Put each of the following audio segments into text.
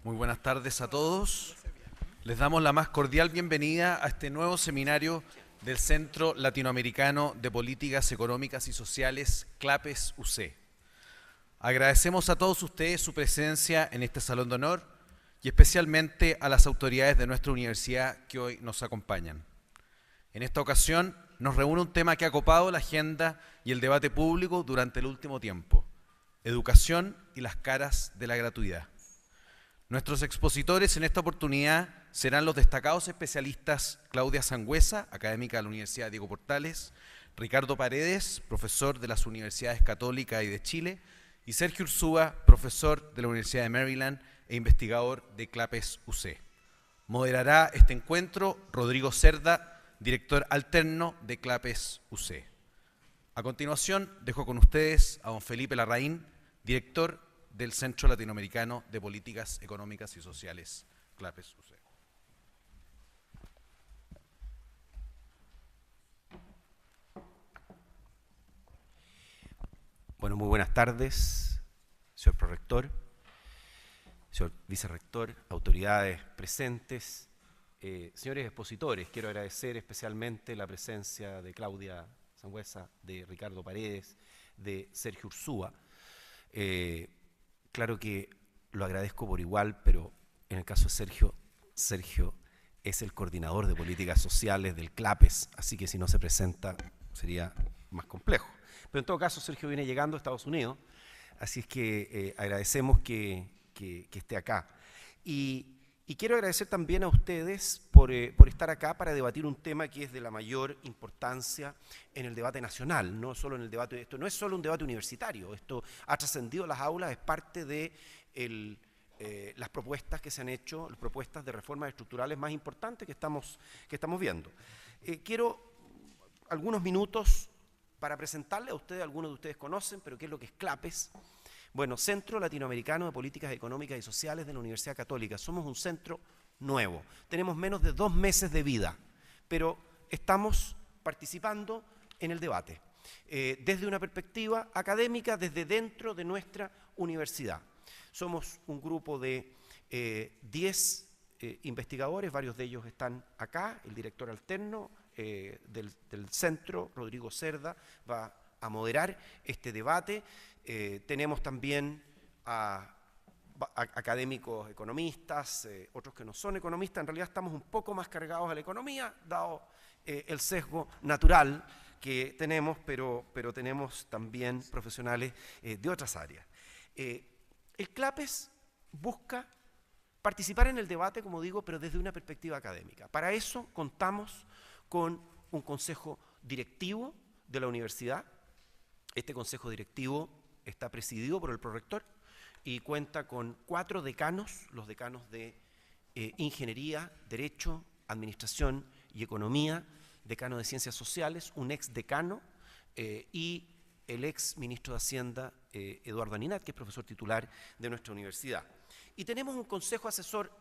Muy buenas tardes a todos. Les damos la más cordial bienvenida a este nuevo seminario del Centro Latinoamericano de Políticas Económicas y Sociales, CLAPES UC. Agradecemos a todos ustedes su presencia en este Salón de Honor y especialmente a las autoridades de nuestra universidad que hoy nos acompañan. En esta ocasión nos reúne un tema que ha copado la agenda y el debate público durante el último tiempo: educación y las caras de la gratuidad. Nuestros expositores en esta oportunidad serán los destacados especialistas Claudia Sangüesa, académica de la Universidad Diego Portales, Ricardo Paredes, profesor de las Universidades Católica y de Chile, y Sergio Ursúa, profesor de la Universidad de Maryland e investigador de CLAPES UC. Moderará este encuentro Rodrigo Cerda, director alterno de CLAPES UC. A continuación, dejo con ustedes a don Felipe Larraín, director del Centro Latinoamericano de Políticas Económicas y Sociales, CLAPES UC. Bueno, muy buenas tardes, señor prorector, señor vicerrector, autoridades presentes, señores expositores. Quiero agradecer especialmente la presencia de Claudia Sangüesa, de Ricardo Paredes, de Sergio Ursúa. Claro que lo agradezco por igual, pero en el caso de Sergio es el coordinador de políticas sociales del CLAPES, así que si no se presenta sería más complejo. Pero en todo caso, Sergio viene llegando a Estados Unidos, así es que agradecemos que esté acá. Y quiero agradecer también a ustedes por estar acá para debatir un tema que es de la mayor importancia en el debate nacional, no solo en el debate. Esto no es solo un debate universitario, esto ha trascendido las aulas, es parte de las propuestas que se han hecho, las propuestas de reformas estructurales más importantes que estamos viendo. Quiero algunos minutos para presentarle a ustedes, algunos de ustedes conocen, pero ¿qué es lo que es CLAPES? Bueno, Centro Latinoamericano de Políticas Económicas y Sociales de la Universidad Católica. Somos un centro nuevo. Tenemos menos de 2 meses de vida, pero estamos participando en el debate desde una perspectiva académica, desde dentro de nuestra universidad. Somos un grupo de 10 investigadores, varios de ellos están acá, el director alterno del centro, Rodrigo Cerda, va a moderar este debate. Tenemos también a académicos economistas, otros que no son economistas. En realidad estamos un poco más cargados a la economía, dado el sesgo natural que tenemos, pero tenemos también profesionales de otras áreas. El CLAPES busca participar en el debate, como digo, pero desde una perspectiva académica. Para eso contamos con un consejo directivo de la universidad. Este consejo directivo está presidido por el prorector y cuenta con 4 decanos, los decanos de Ingeniería, Derecho, Administración y Economía, decano de Ciencias Sociales, un ex decano y el ex ministro de Hacienda, Eduardo Aninat, que es profesor titular de nuestra universidad. Y tenemos un consejo asesor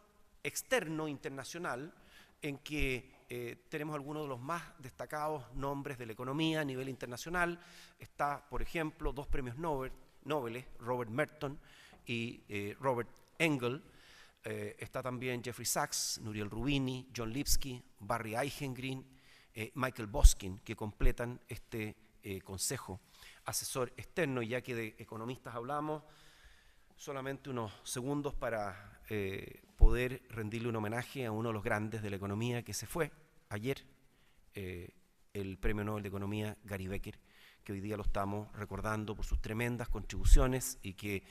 externo, internacional, en que tenemos algunos de los más destacados nombres de la economía a nivel internacional. Está, por ejemplo, 2 premios Nobel, Robert Merton y Robert Engel. Está también Jeffrey Sachs, Nouriel Roubini, John Lipsky, Barry Eichengreen, Michael Boskin, que completan este consejo asesor externo. Ya que de economistas hablamos, solamente unos segundos para poder rendirle un homenaje a uno de los grandes de la economía que se fue ayer, el Premio Nobel de Economía Gary Becker, que hoy día lo estamos recordando por sus tremendas contribuciones y que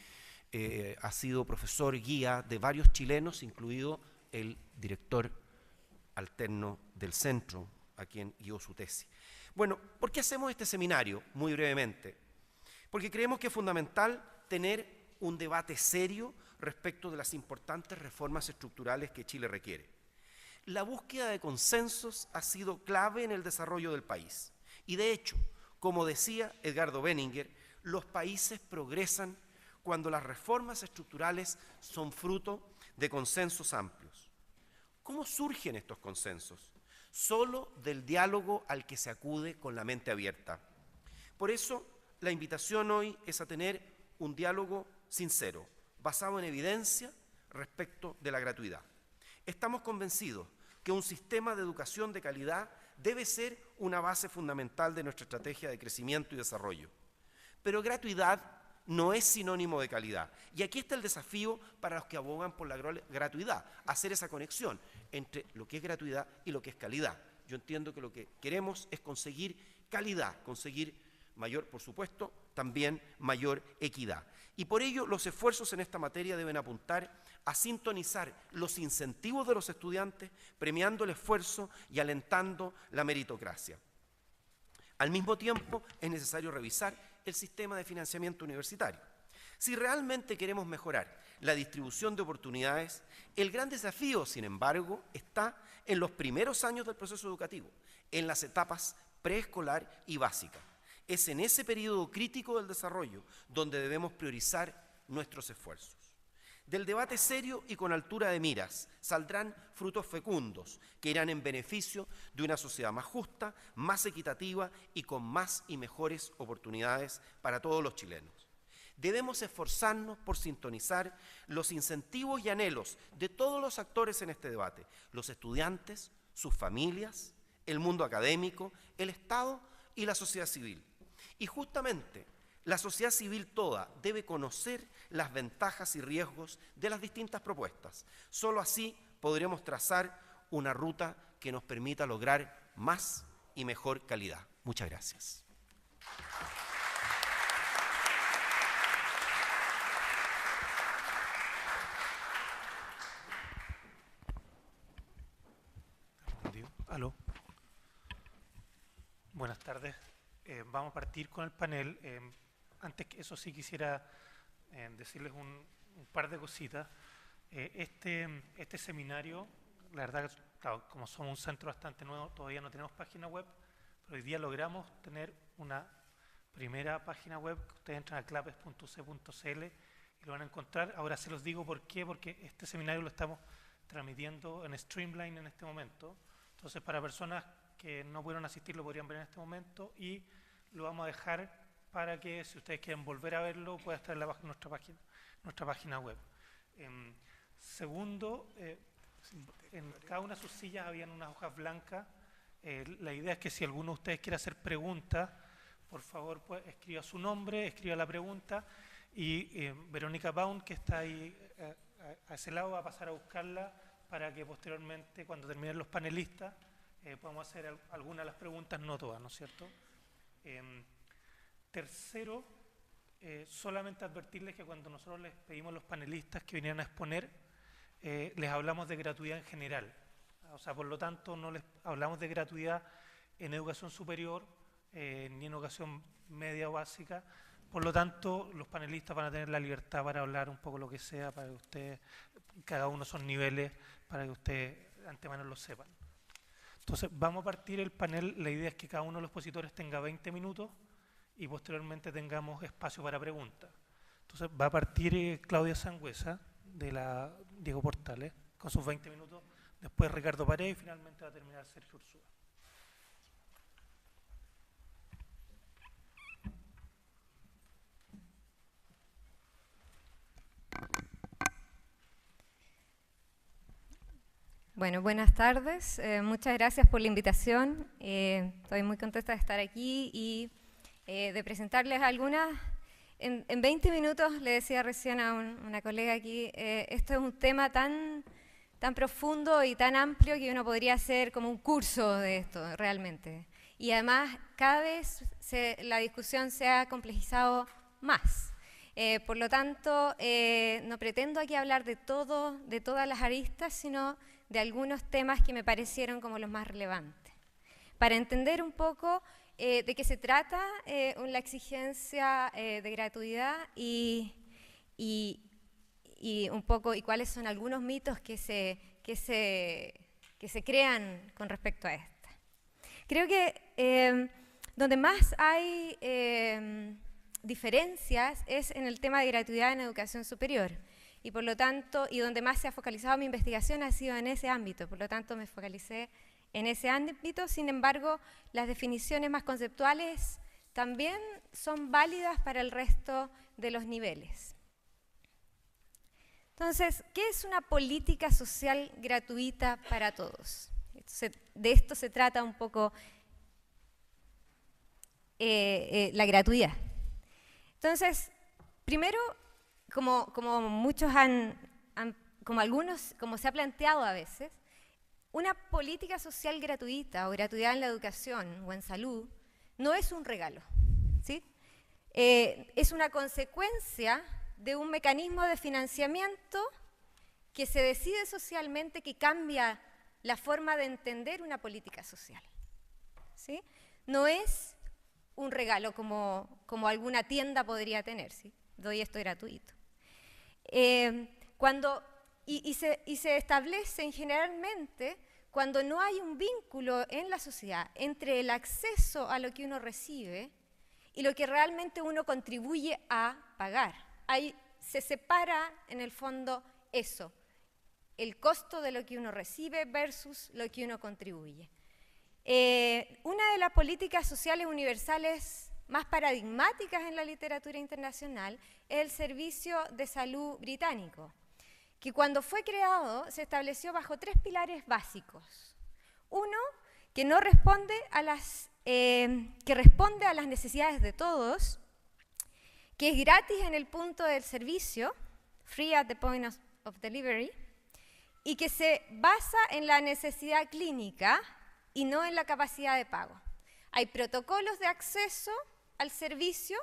ha sido profesor guía de varios chilenos, incluido el director alterno del centro, a quien guió su tesis. Bueno, ¿por qué hacemos este seminario? Muy brevemente. Porque creemos que es fundamental tener un debate serio respecto de las importantes reformas estructurales que Chile requiere. La búsqueda de consensos ha sido clave en el desarrollo del país. Y de hecho, como decía Edgardo Benninger, los países progresan cuando las reformas estructurales son fruto de consensos amplios. ¿Cómo surgen estos consensos? Solo del diálogo al que se acude con la mente abierta. Por eso, la invitación hoy es a tener un diálogo sincero, basado en evidencia, respecto de la gratuidad. Estamos convencidos que un sistema de educación de calidad debe ser una base fundamental de nuestra estrategia de crecimiento y desarrollo. Pero gratuidad no es sinónimo de calidad. Y aquí está el desafío para los que abogan por la gratuidad, hacer esa conexión entre lo que es gratuidad y lo que es calidad. Yo entiendo que lo que queremos es conseguir calidad, conseguir mayor, por supuesto, también mayor equidad. Y por ello los esfuerzos en esta materia deben apuntar a sintonizar los incentivos de los estudiantes, premiando el esfuerzo y alentando la meritocracia. Al mismo tiempo, es necesario revisar el sistema de financiamiento universitario. Si realmente queremos mejorar la distribución de oportunidades, el gran desafío, sin embargo, está en los primeros años del proceso educativo, en las etapas preescolar y básica. Es en ese periodo crítico del desarrollo donde debemos priorizar nuestros esfuerzos. Del debate serio y con altura de miras saldrán frutos fecundos que irán en beneficio de una sociedad más justa, más equitativa y con más y mejores oportunidades para todos los chilenos. Debemos esforzarnos por sintonizar los incentivos y anhelos de todos los actores en este debate, los estudiantes, sus familias, el mundo académico, el Estado y la sociedad civil. Y justamente la sociedad civil toda debe conocer las ventajas y riesgos de las distintas propuestas. Solo así podremos trazar una ruta que nos permita lograr más y mejor calidad. Muchas gracias. Aló. Buenas tardes. Vamos a partir con el panel. Antes que eso sí quisiera decirles un par de cositas. Este seminario, la verdad, claro, como somos un centro bastante nuevo, todavía no tenemos página web, pero hoy día logramos tener una primera página web. Ustedes entran a clapes.uc.cl y lo van a encontrar. Ahora se los digo por qué, porque este seminario lo estamos transmitiendo en Streamline en este momento. Entonces, para personas que no pudieron asistir, lo podrían ver en este momento y lo vamos a dejar para que, si ustedes quieren volver a verlo, pueda estar en nuestra página web. Segundo, en cada una de sus sillas habían unas hojas blancas. La idea es que si alguno de ustedes quiere hacer preguntas, por favor, pues, escriba su nombre, escriba la pregunta y Verónica Baum, que está ahí a ese lado, va a pasar a buscarla para que posteriormente, cuando terminen los panelistas, podamos hacer algunas de las preguntas, no todas, ¿no es cierto? Tercero, solamente advertirles que cuando nosotros les pedimos a los panelistas que vinieran a exponer, les hablamos de gratuidad en general. O sea, por lo tanto, no les hablamos de gratuidad en educación superior, ni en educación media o básica. Por lo tanto, los panelistas van a tener la libertad para hablar un poco lo que sea, para que ustedes, cada uno son niveles, para que ustedes de antemano lo sepan. Entonces, vamos a partir el panel. La idea es que cada uno de los expositores tenga 20 minutos y posteriormente tengamos espacio para preguntas. Entonces, va a partir Claudia Sangüesa, de la Diego Portales, con sus 20 minutos. Después Ricardo Paredes y finalmente va a terminar Sergio Ursúa. Bueno, buenas tardes. Muchas gracias por la invitación. Estoy muy contenta de estar aquí y de presentarles algunas. En 20 minutos, le decía recién a una colega aquí, esto es un tema tan profundo y tan amplio que uno podría hacer como un curso de esto, realmente. Y además, cada vez la discusión se ha complejizado más. Por lo tanto, no pretendo aquí hablar de todas las aristas, sino de algunos temas que me parecieron como los más relevantes. Para entender un poco de qué se trata la exigencia de gratuidad y un poco y cuáles son algunos mitos que se crean con respecto a esta. Creo que donde más hay diferencias es en el tema de gratuidad en educación superior. Y por lo tanto, y donde más se ha focalizado mi investigación ha sido en ese ámbito, por lo tanto me focalicé en ese ámbito. Sin embargo, las definiciones más conceptuales también son válidas para el resto de los niveles. Entonces, ¿qué es una política social gratuita para todos? De esto se trata un poco la gratuidad. Entonces, primero, como muchos como se ha planteado a veces, una política social gratuita o gratuidad en la educación o en salud no es un regalo, ¿sí? Es una consecuencia de un mecanismo de financiamiento que se decide socialmente, que cambia la forma de entender una política social, ¿sí? No es un regalo como alguna tienda podría tener, ¿sí? Doy esto gratuito. Y se establecen generalmente cuando no hay un vínculo en la sociedad entre el acceso a lo que uno recibe y lo que realmente uno contribuye a pagar. Ahí se separa en el fondo eso, el costo de lo que uno recibe versus lo que uno contribuye. Una de las políticas sociales universales más paradigmáticas en la literatura internacional es el Servicio de Salud británico, que cuando fue creado se estableció bajo 3 pilares básicos. Uno, que responde a las necesidades de todos, que es gratis en el punto del servicio, free at the point of delivery, y que se basa en la necesidad clínica y no en la capacidad de pago. Hay protocolos de acceso al servicio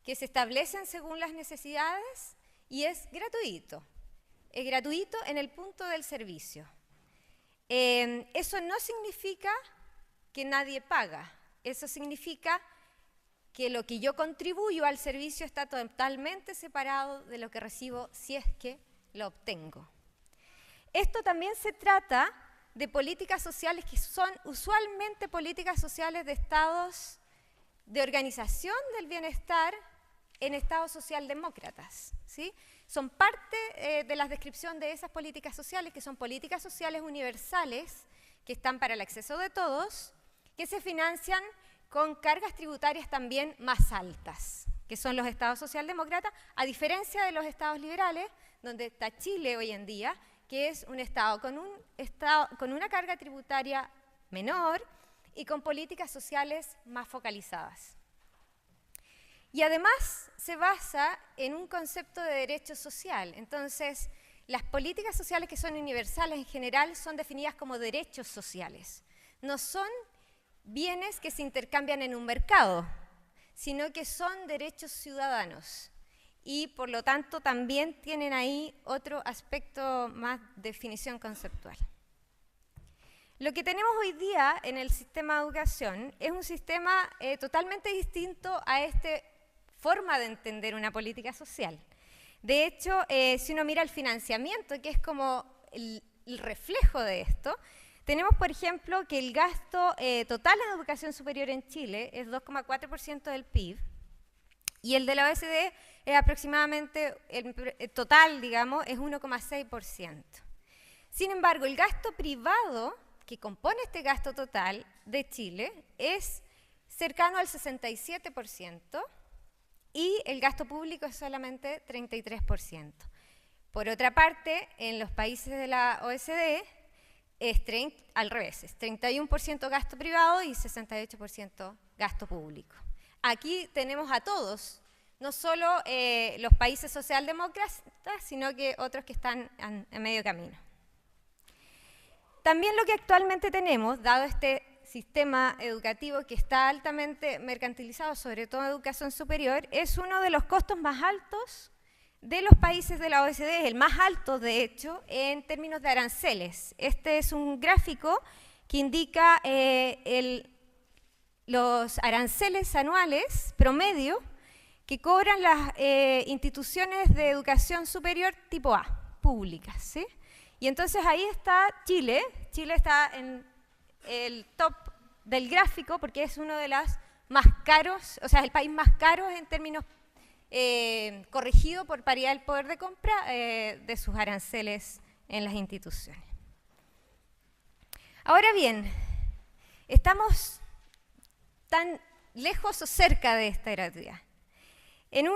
que se establecen según las necesidades y es gratuito. Es gratuito en el punto del servicio. Eso no significa que nadie paga. Eso significa que lo que yo contribuyo al servicio está totalmente separado de lo que recibo si es que lo obtengo. Esto también se trata de políticas sociales que son usualmente políticas sociales de estados de organización del bienestar en estados socialdemócratas, ¿sí? Son parte de la descripción de esas políticas sociales, que son políticas sociales universales, que están para el acceso de todos, que se financian con cargas tributarias también más altas, que son los estados socialdemócratas, a diferencia de los estados liberales, donde está Chile hoy en día, que es un estado con una carga tributaria menor y con políticas sociales más focalizadas. Y además se basa en un concepto de derecho social. Entonces, las políticas sociales que son universales en general son definidas como derechos sociales. No son bienes que se intercambian en un mercado, sino que son derechos ciudadanos. Y por lo tanto también tienen ahí otro aspecto más de definición conceptual. Lo que tenemos hoy día en el sistema de educación es un sistema totalmente distinto a esta forma de entender una política social. De hecho, si uno mira el financiamiento, que es como el reflejo de esto, tenemos, por ejemplo, que el gasto total en educación superior en Chile es 2,4% del PIB, y el de la OECD es aproximadamente, el total, digamos, es 1,6%. Sin embargo, el gasto privado que compone este gasto total de Chile es cercano al 67% y el gasto público es solamente 33%. Por otra parte, en los países de la OECD es al revés, es 31% gasto privado y 68% gasto público. Aquí tenemos a todos, no solo los países socialdemócratas, sino que otros que están en medio camino. También lo que actualmente tenemos, dado este sistema educativo que está altamente mercantilizado, sobre todo en educación superior, es uno de los costos más altos de los países de la OECD, el más alto, de hecho, en términos de aranceles. Este es un gráfico que indica los aranceles anuales promedio que cobran las instituciones de educación superior tipo A, públicas, ¿sí? Y entonces ahí está Chile. Chile está en el top del gráfico porque es uno de los más caros, o sea, el país más caro en términos corregido por paridad del poder de compra de sus aranceles en las instituciones. Ahora bien, estamos tan lejos o cerca de esta gratuidad. En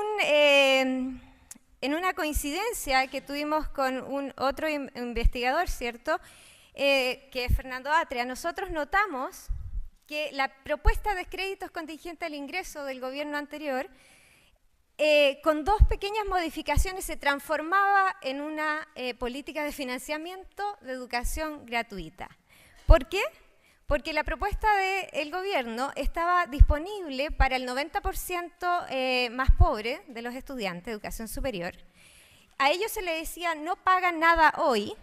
en una coincidencia que tuvimos con otro investigador, ¿cierto?, que es Fernando Atria, nosotros notamos que la propuesta de créditos contingentes al ingreso del gobierno anterior, con 2 pequeñas modificaciones, se transformaba en una política de financiamiento de educación gratuita. ¿Por qué? Porque la propuesta del gobierno estaba disponible para el 90% más pobre de los estudiantes de educación superior. A ellos se les decía, no pagan nada hoy,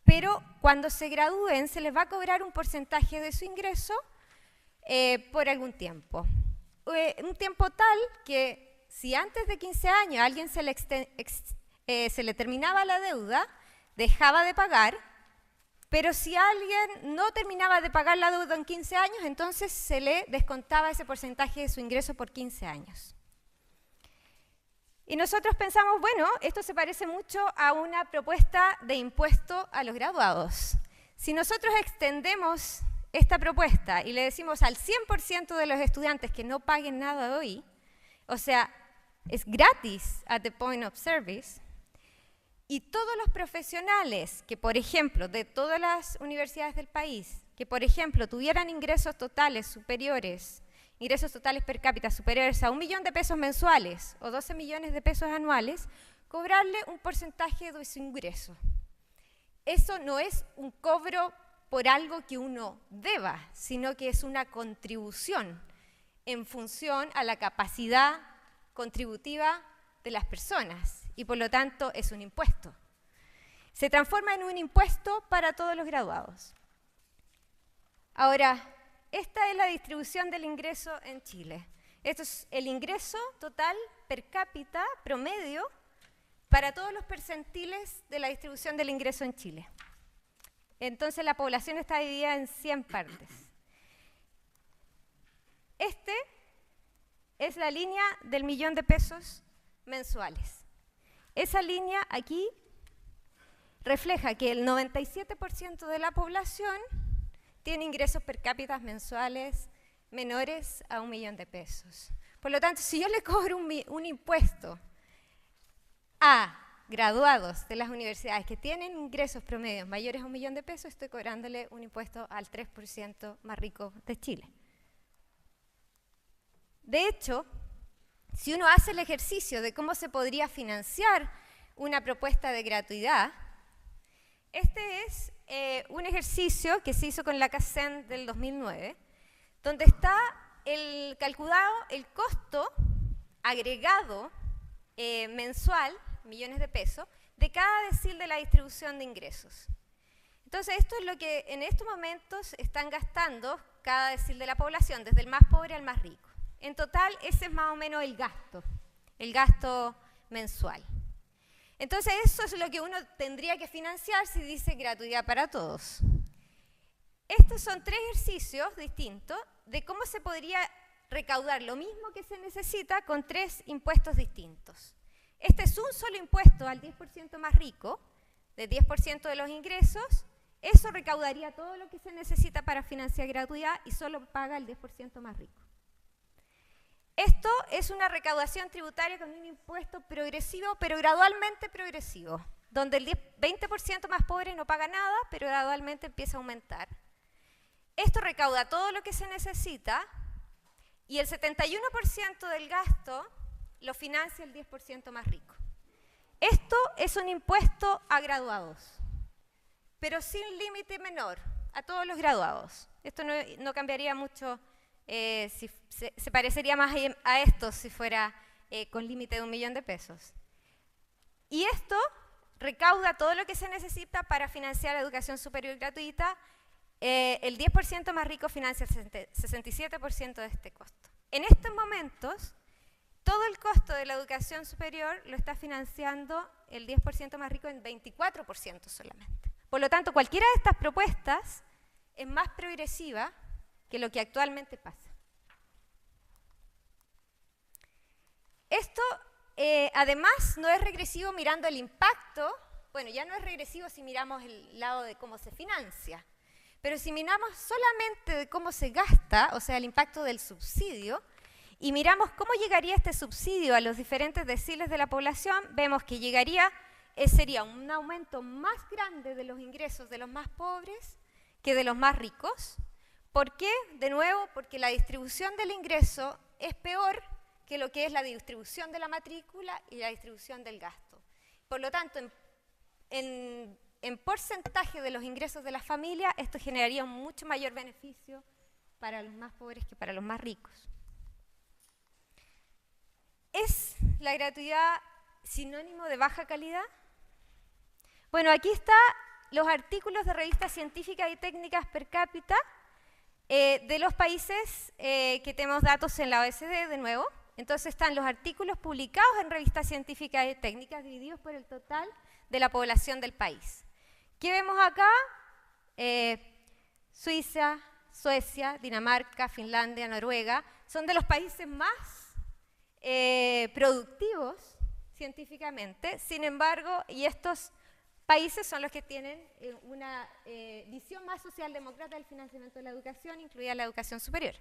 pero cuando se gradúen se les va a cobrar un porcentaje de su ingreso por algún tiempo. Un tiempo tal que si antes de 15 años a alguien se le terminaba la deuda, dejaba de pagar, pero si alguien no terminaba de pagar la deuda en 15 años, entonces se le descontaba ese porcentaje de su ingreso por 15 años. Y nosotros pensamos, bueno, esto se parece mucho a una propuesta de impuesto a los graduados. Si nosotros extendemos esta propuesta y le decimos al 100% de los estudiantes que no paguen nada hoy, o sea, es gratis at the point of service, y todos los profesionales que, por ejemplo, de todas las universidades del país, que, por ejemplo, tuvieran ingresos totales superiores, ingresos totales per cápita superiores a 1 millón de pesos mensuales o 12 millones de pesos anuales, cobrarle un porcentaje de su ingreso. Eso no es un cobro por algo que uno deba, sino que es una contribución en función a la capacidad contributiva de las personas y por lo tanto es un impuesto. Se transforma en un impuesto para todos los graduados. Ahora, esta es la distribución del ingreso en Chile. Esto es el ingreso total per cápita promedio para todos los percentiles de la distribución del ingreso en Chile. Entonces la población está dividida en 100 partes. Este es la línea del 1 millón de pesos mensuales. Esa línea aquí refleja que el 97% de la población tiene ingresos per cápita mensuales menores a 1 millón de pesos. Por lo tanto, si yo le cobro un impuesto a graduados de las universidades que tienen ingresos promedios mayores a 1 millón de pesos, estoy cobrándole un impuesto al 3% más rico de Chile. De hecho, si uno hace el ejercicio de cómo se podría financiar una propuesta de gratuidad, este es un ejercicio que se hizo con la CACEN del 2009, donde está calculado el costo agregado mensual, millones de pesos, de cada decil de la distribución de ingresos. Entonces, esto es lo que en estos momentos están gastando cada decil de la población, desde el más pobre al más rico. En total, ese es más o menos el gasto mensual. Entonces, eso es lo que uno tendría que financiar si dice gratuidad para todos. Estos son 3 ejercicios distintos de cómo se podría recaudar lo mismo que se necesita con 3 impuestos distintos. Este es un solo impuesto al 10% más rico, de 10% de los ingresos. Eso recaudaría todo lo que se necesita para financiar gratuidad y solo paga el 10% más rico. Esto es una recaudación tributaria con un impuesto progresivo, pero gradualmente progresivo, donde el 20% más pobre no paga nada, pero gradualmente empieza a aumentar. Esto recauda todo lo que se necesita y el 71% del gasto lo financia el 10% más rico. Esto es un impuesto a graduados, pero sin límite menor, a todos los graduados. Esto no cambiaría mucho. Se parecería más a esto si fuera con límite de 1 millón de pesos. Y esto recauda todo lo que se necesita para financiar la educación superior gratuita. El 10% más rico financia el 67% de este costo. En estos momentos, todo el costo de la educación superior lo está financiando el 10% más rico en 24% solamente. Por lo tanto, cualquiera de estas propuestas es más progresiva que lo que actualmente pasa. Esto, además, no es regresivo mirando el impacto. Bueno, ya no es regresivo si miramos el lado de cómo se financia, pero si miramos solamente de cómo se gasta, o sea, el impacto del subsidio, y miramos cómo llegaría este subsidio a los diferentes deciles de la población, vemos que sería un aumento más grande de los ingresos de los más pobres que de los más ricos. ¿Por qué? De nuevo, porque la distribución del ingreso es peor que lo que es la distribución de la matrícula y la distribución del gasto. Por lo tanto, en porcentaje de los ingresos de la familia, esto generaría un mucho mayor beneficio para los más pobres que para los más ricos. ¿Es la gratuidad sinónimo de baja calidad? Bueno, aquí están los artículos de revistas científicas y técnicas per cápita de los países que tenemos datos en la OECD, de nuevo. Entonces están los artículos publicados en revistas científicas y técnicas divididos por el total de la población del país. ¿Qué vemos acá? Suiza, Suecia, Dinamarca, Finlandia, Noruega, son de los países más productivos científicamente. Sin embargo, y estos países son los que tienen una visión más socialdemócrata del financiamiento de la educación, incluida la educación superior.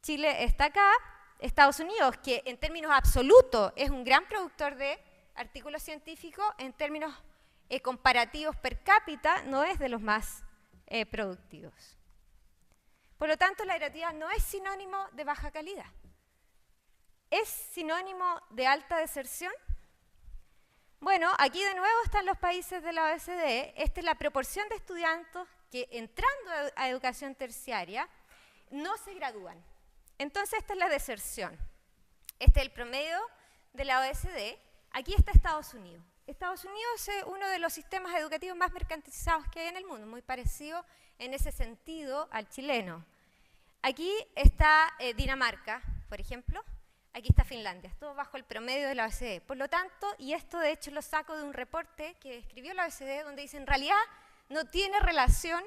Chile está acá. Estados Unidos, que en términos absolutos es un gran productor de artículos científicos, en términos comparativos per cápita no es de los más productivos. Por lo tanto, la gratuidad no es sinónimo de baja calidad. ¿Es sinónimo de alta deserción? Bueno, aquí de nuevo están los países de la OECD. Esta es la proporción de estudiantes que entrando a educación terciaria no se gradúan. Entonces esta es la deserción. Este es el promedio de la OECD. Aquí está Estados Unidos. Estados Unidos es uno de los sistemas educativos más mercantilizados que hay en el mundo, muy parecido en ese sentido al chileno. Aquí está Dinamarca, por ejemplo. Aquí está Finlandia, todo bajo el promedio de la OECD. Por lo tanto, y esto de hecho lo saco de un reporte que escribió la OECD, donde dice en realidad no tiene relación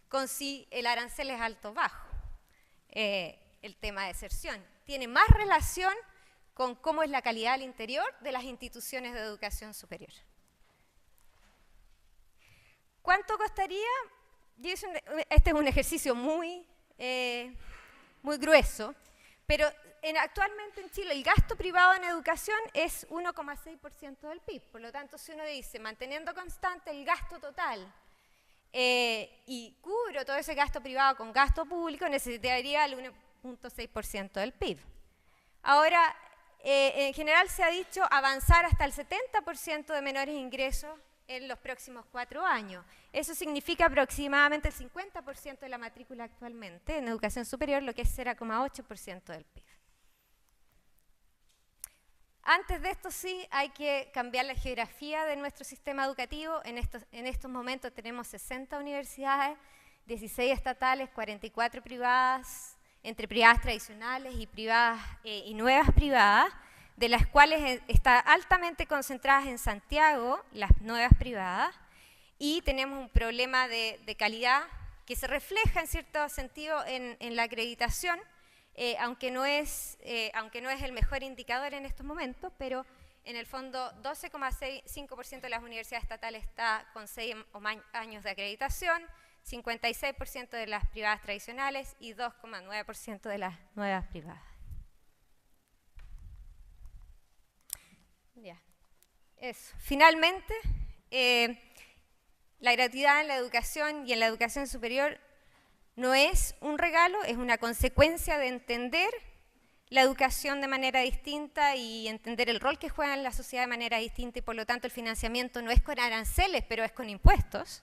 con si el arancel es alto o bajo, el tema de deserción. Tiene más relación con cómo es la calidad al interior de las instituciones de educación superior. ¿Cuánto costaría? Este es un ejercicio muy grueso, pero actualmente en Chile el gasto privado en educación es 1,6% del PIB. Por lo tanto, si uno dice, manteniendo constante el gasto total y cubro todo ese gasto privado con gasto público, necesitaría el 1,6% del PIB. Ahora, en general se ha dicho avanzar hasta el 70% de menores ingresos en los próximos 4 años. Eso significa aproximadamente el 50% de la matrícula actualmente en educación superior, lo que es 0,8% del PIB. Antes de esto sí hay que cambiar la geografía de nuestro sistema educativo. En estos momentos tenemos 60 universidades, 16 estatales, 44 privadas, entre privadas tradicionales y privadas y nuevas privadas, de las cuales están altamente concentradas en Santiago, las nuevas privadas, y tenemos un problema de calidad que se refleja en cierto sentido en la acreditación, aunque no es el mejor indicador en estos momentos, pero en el fondo 12,5% de las universidades estatales está con 6 o más años de acreditación, 56% de las privadas tradicionales y 2,9% de las nuevas privadas. Ya. Eso. Finalmente, la gratuidad en la educación y en la educación superior no es un regalo, es una consecuencia de entender la educación de manera distinta y entender el rol que juega en la sociedad de manera distinta, y por lo tanto el financiamiento no es con aranceles, pero es con impuestos.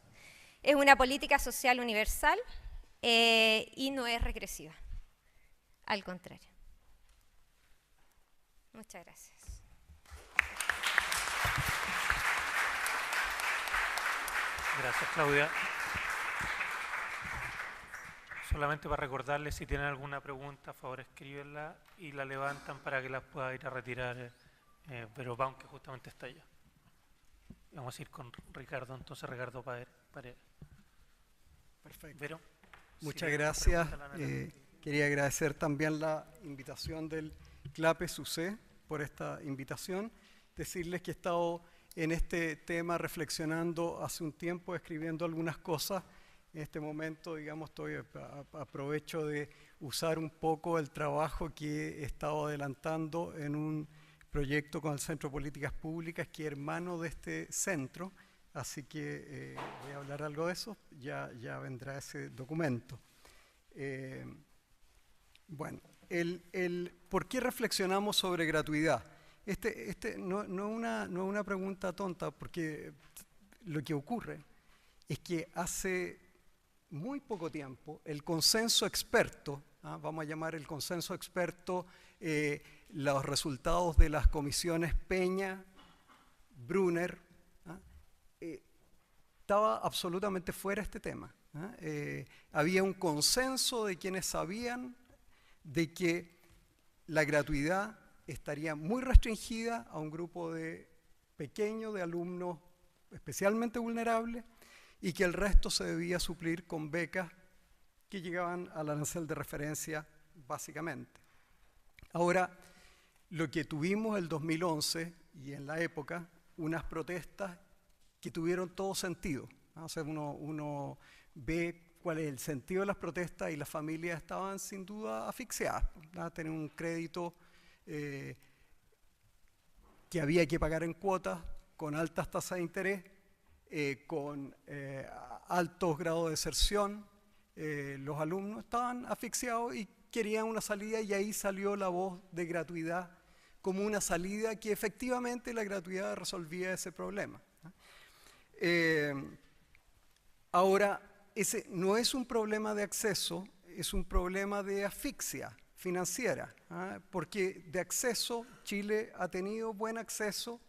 Es una política social universal y no es regresiva, al contrario. Muchas gracias. Gracias, Claudia. Solamente para recordarles, si tienen alguna pregunta, a favor escríbenla y la levantan para que las pueda ir a retirar Verobaum, que justamente está allá. Vamos a ir con Ricardo, entonces Ricardo Paredes. Perfecto. Vero, muchas si gracias. pregunta, Quería agradecer también la invitación del CLAPES UC por esta invitación. Decirles que he estado en este tema reflexionando hace un tiempo, escribiendo algunas cosas En este momento, digamos, aprovecho de usar un poco el trabajo que he estado adelantando en un proyecto con el Centro de Políticas Públicas, que es hermano de este centro, así que voy a hablar algo de eso, ya vendrá ese documento. Bueno, ¿por qué reflexionamos sobre gratuidad? No es una pregunta tonta, porque lo que ocurre es que hace muy poco tiempo el consenso experto, vamos a llamar el consenso experto, los resultados de las comisiones Peña, Brunner, estaba absolutamente fuera de este tema. Había un consenso de quienes sabían de que la gratuidad estaría muy restringida a un grupo pequeño de alumnos especialmente vulnerables, y que el resto se debía suplir con becas que llegaban al arancel de referencia básicamente. Ahora, lo que tuvimos el 2011 y en la época, unas protestas que tuvieron todo sentido. O sea, uno ve cuál es el sentido de las protestas, y las familias estaban sin duda asfixiadas. Tener un crédito que había que pagar en cuotas, con altas tasas de interés, con altos grados de deserción. Los alumnos estaban asfixiados y querían una salida, y ahí salió la voz de gratuidad como una salida, que efectivamente la gratuidad resolvía ese problema. Ahora, ese no es un problema de acceso, es un problema de asfixia financiera, porque de acceso Chile ha tenido buen acceso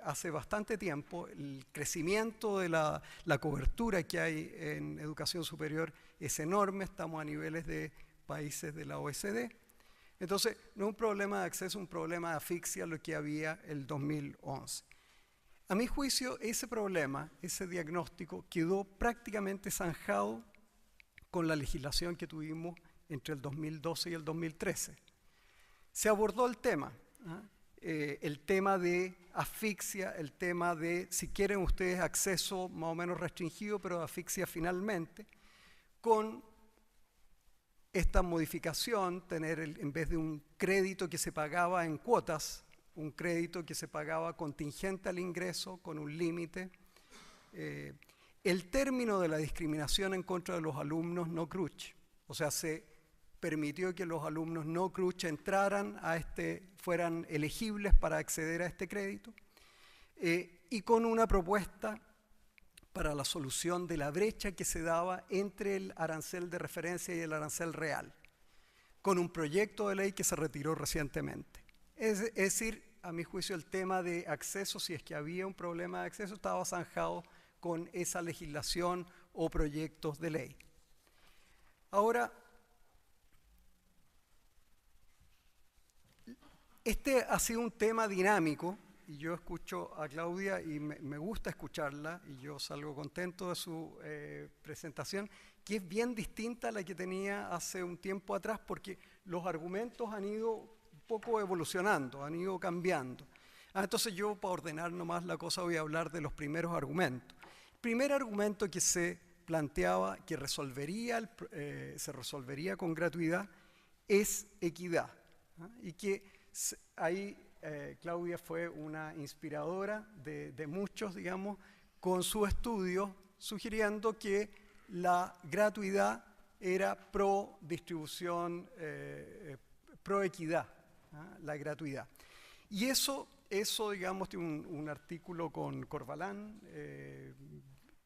hace bastante tiempo. El crecimiento de la cobertura que hay en educación superior es enorme, estamos a niveles de países de la OECD. Entonces, no es un problema de acceso, es un problema de asfixia lo que había el 2011. A mi juicio, ese problema, ese diagnóstico, quedó prácticamente zanjado con la legislación que tuvimos entre el 2012 y el 2013. Se abordó el tema de asfixia, el tema de, si quieren ustedes, acceso más o menos restringido, pero de asfixia finalmente, con esta modificación, tener en vez de un crédito que se pagaba en cuotas, un crédito que se pagaba contingente al ingreso, con un límite. El término de la discriminación en contra de los alumnos no CRUCH, o sea, se permitió que los alumnos no CRUCH entraran fueran elegibles para acceder a este crédito, y con una propuesta para la solución de la brecha que se daba entre el arancel de referencia y el arancel real, con un proyecto de ley que se retiró recientemente. Es decir, a mi juicio, el tema de acceso, si es que había un problema de acceso, estaba zanjado con esa legislación o proyectos de ley. Ahora, este ha sido un tema dinámico, y yo escucho a Claudia y me gusta escucharla, y yo salgo contento de su presentación, que es bien distinta a la que tenía hace un tiempo atrás, porque los argumentos han ido un poco evolucionando, han ido cambiando. Entonces yo, para ordenar nomás la cosa, voy a hablar de los primeros argumentos. El primer argumento que se planteaba que se resolvería con gratuidad es equidad, y que ahí Claudia fue una inspiradora de muchos, digamos, con su estudio, sugiriendo que la gratuidad era pro distribución, pro equidad, la gratuidad. Y eso digamos, tiene un artículo con Corvalán,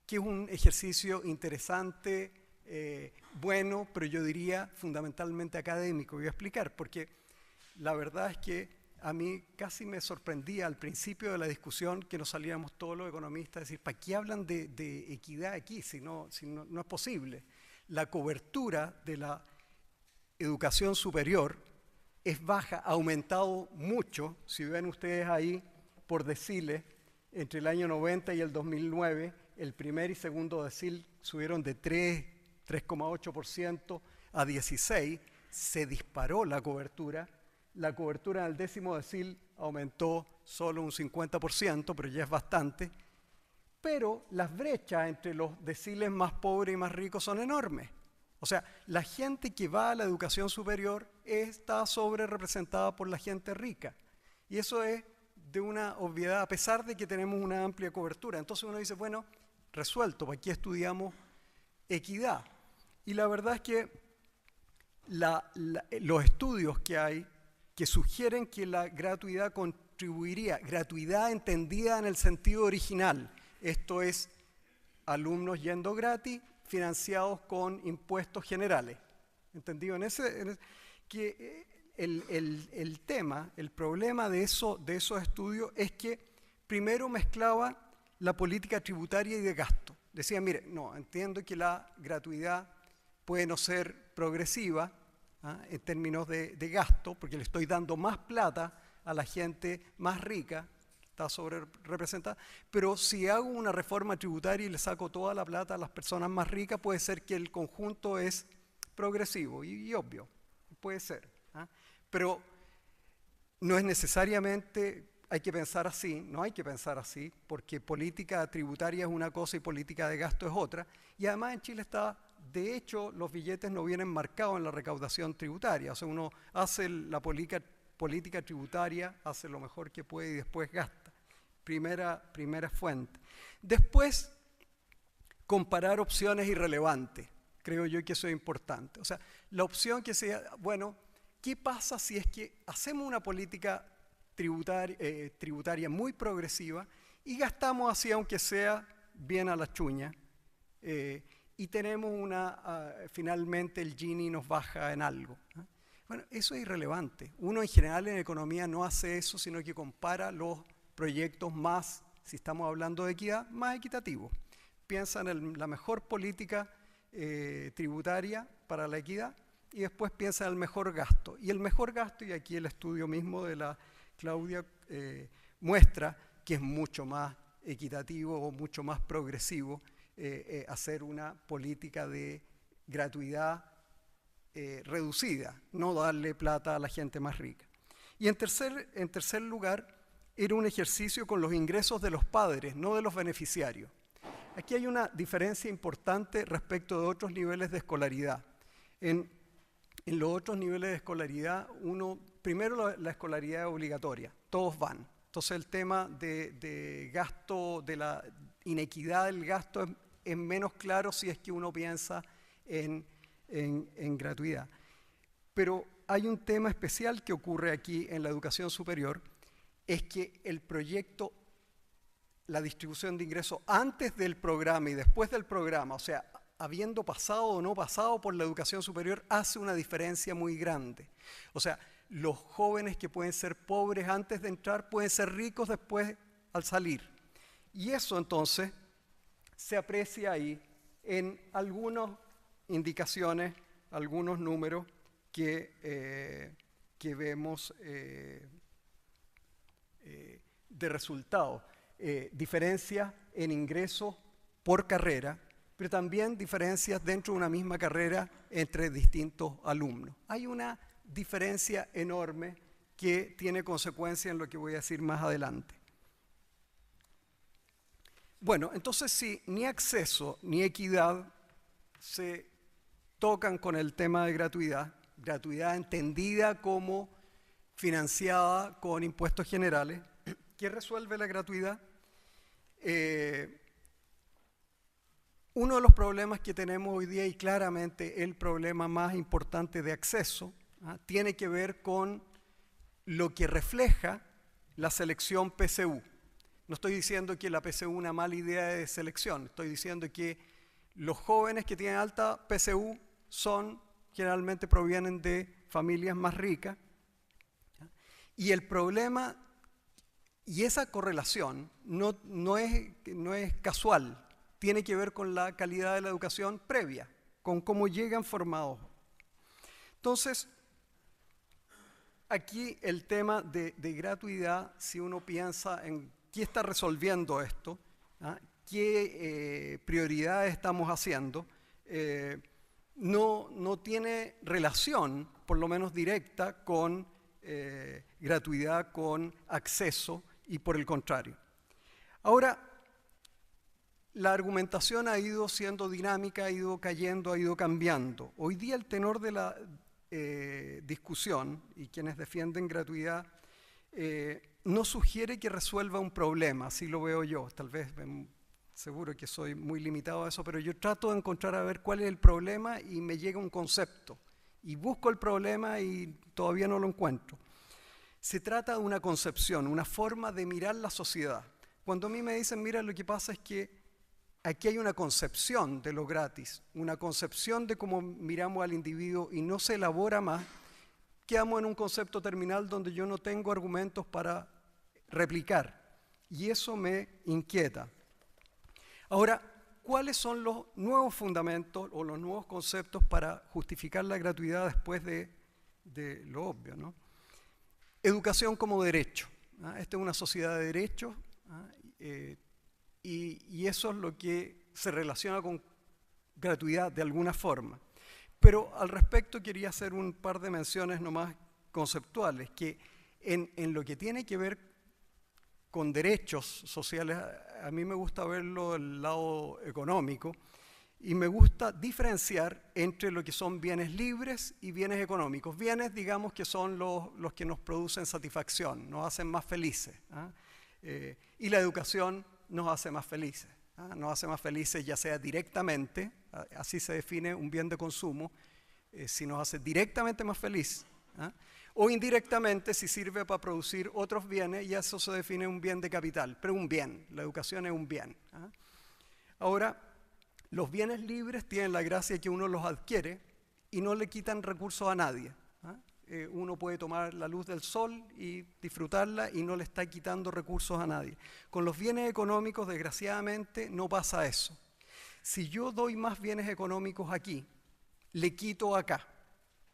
que es un ejercicio interesante, bueno, pero yo diría fundamentalmente académico. Voy a explicar, porque la verdad es que a mí casi me sorprendía al principio de la discusión que nos salíamos todos los economistas a decir, ¿para qué hablan de equidad aquí si no es posible? La cobertura de la educación superior es baja, ha aumentado mucho. Si ven ustedes ahí por deciles, entre el año 90 y el 2009, el primer y segundo decil subieron de 3,8% a 16%, se disparó la cobertura. La cobertura en el décimo decil aumentó solo un 50%, pero ya es bastante. pero las brechas entre los deciles más pobres y más ricos son enormes. O sea, la gente que va a la educación superior está sobre representada por la gente rica. Y eso es de una obviedad, a pesar de que tenemos una amplia cobertura. Entonces uno dice, bueno, resuelto, aquí estudiamos equidad. Y la verdad es que los estudios que hay que sugieren que la gratuidad contribuiría, gratuidad entendida en el sentido original, esto es, alumnos yendo gratis, financiados con impuestos generales. ¿Entendido? Que el tema, el problema de esos estudios es que primero mezclaba la política tributaria y de gasto. Decía, mire, no, entiendo que la gratuidad puede no ser progresiva en términos de gasto, porque le estoy dando más plata a la gente más rica, está sobre representada, pero si hago una reforma tributaria y le saco toda la plata a las personas más ricas, puede ser que el conjunto es progresivo y obvio, puede ser. Pero no es necesariamente, hay que pensar así, no hay que pensar así, porque política tributaria es una cosa y política de gasto es otra, y además en Chile está, de hecho, los billetes no vienen marcados en la recaudación tributaria, o sea, uno hace la política tributaria, hace lo mejor que puede y después gasta. Primera fuente. Después, comparar opciones irrelevantes. Creo yo que eso es importante. O sea, la opción que sea, bueno, ¿qué pasa si es que hacemos una política tributaria muy progresiva y gastamos así, aunque sea bien a la chuña, y tenemos finalmente el Gini nos baja en algo? Bueno, eso es irrelevante. Uno en general en economía no hace eso, sino que compara los proyectos más, si estamos hablando de equidad, más equitativos. Piensa en la mejor política tributaria para la equidad y después piensa en el mejor gasto. Y el mejor gasto, y aquí el estudio mismo de la Claudia muestra que es mucho más equitativo o mucho más progresivo hacer una política de gratuidad reducida, no darle plata a la gente más rica. Y en tercer lugar, era un ejercicio con los ingresos de los padres, no de los beneficiarios. Aquí hay una diferencia importante respecto de otros niveles de escolaridad. En los otros niveles de escolaridad, primero la escolaridad es obligatoria, todos van. Entonces el tema de gasto, de la inequidad del gasto es menos claro si es que uno piensa en gratuidad. Pero hay un tema especial que ocurre aquí en la educación superior, es que el proyecto, la distribución de ingresos antes del programa y después del programa, o sea, habiendo pasado o no pasado por la educación superior, hace una diferencia muy grande. O sea, los jóvenes que pueden ser pobres antes de entrar pueden ser ricos después al salir. Y eso entonces se aprecia ahí en algunas indicaciones, algunos números que vemos de resultados. Diferencias en ingresos por carrera, pero también diferencias dentro de una misma carrera entre distintos alumnos. Hay una diferencia enorme que tiene consecuencias en lo que voy a decir más adelante. Bueno, entonces si ni acceso ni equidad se tocan con el tema de gratuidad, gratuidad entendida como financiada con impuestos generales, ¿qué resuelve la gratuidad? Uno de los problemas que tenemos hoy día, y claramente el problema más importante de acceso, tiene que ver con lo que refleja la selección PSU. No estoy diciendo que la PSU es una mala idea de selección, estoy diciendo que los jóvenes que tienen alta PSU generalmente provienen de familias más ricas, y el problema, y esa correlación no es casual, tiene que ver con la calidad de la educación previa, con cómo llegan formados. Entonces, aquí el tema de gratuidad, si uno piensa en qué está resolviendo esto, qué prioridades estamos haciendo, no tiene relación, por lo menos directa, con gratuidad, con acceso, y por el contrario. Ahora, la argumentación ha ido siendo dinámica, ha ido cayendo, ha ido cambiando. Hoy día el tenor de la discusión, y quienes defienden gratuidad, no sugiere que resuelva un problema, así lo veo yo. Tal vez, seguro que soy muy limitado a eso, pero yo trato de encontrar a ver cuál es el problema y me llega un concepto. Y busco el problema y todavía no lo encuentro. Se trata de una concepción, una forma de mirar la sociedad. Cuando a mí me dicen, mira, lo que pasa es que aquí hay una concepción de lo gratis, una concepción de cómo miramos al individuo y no se elabora más, quedamos en un concepto terminal donde yo no tengo argumentos para replicar. Y eso me inquieta. Ahora, ¿cuáles son los nuevos fundamentos o los nuevos conceptos para justificar la gratuidad después de lo obvio, ¿no? Educación como derecho. Esta es una sociedad de derechos. Y eso es lo que se relaciona con gratuidad de alguna forma. Pero al respecto quería hacer un par de menciones nomás conceptuales, que en lo que tiene que ver con derechos sociales, a mí me gusta verlo del lado económico, y me gusta diferenciar entre lo que son bienes libres y bienes económicos. Bienes, digamos, que son los que nos producen satisfacción, nos hacen más felices. Y la educación nos hace más felices. Nos hace más felices ya sea directamente, así se define un bien de consumo, si nos hace directamente más feliz, o indirectamente si sirve para producir otros bienes, y eso se define un bien de capital, pero un bien, la educación es un bien. Ahora, los bienes libres tienen la gracia que uno los adquiere y no le quitan recursos a nadie. Uno puede tomar la luz del sol y disfrutarla y no le está quitando recursos a nadie. Con los bienes económicos, desgraciadamente, no pasa eso. Si yo doy más bienes económicos aquí, le quito acá.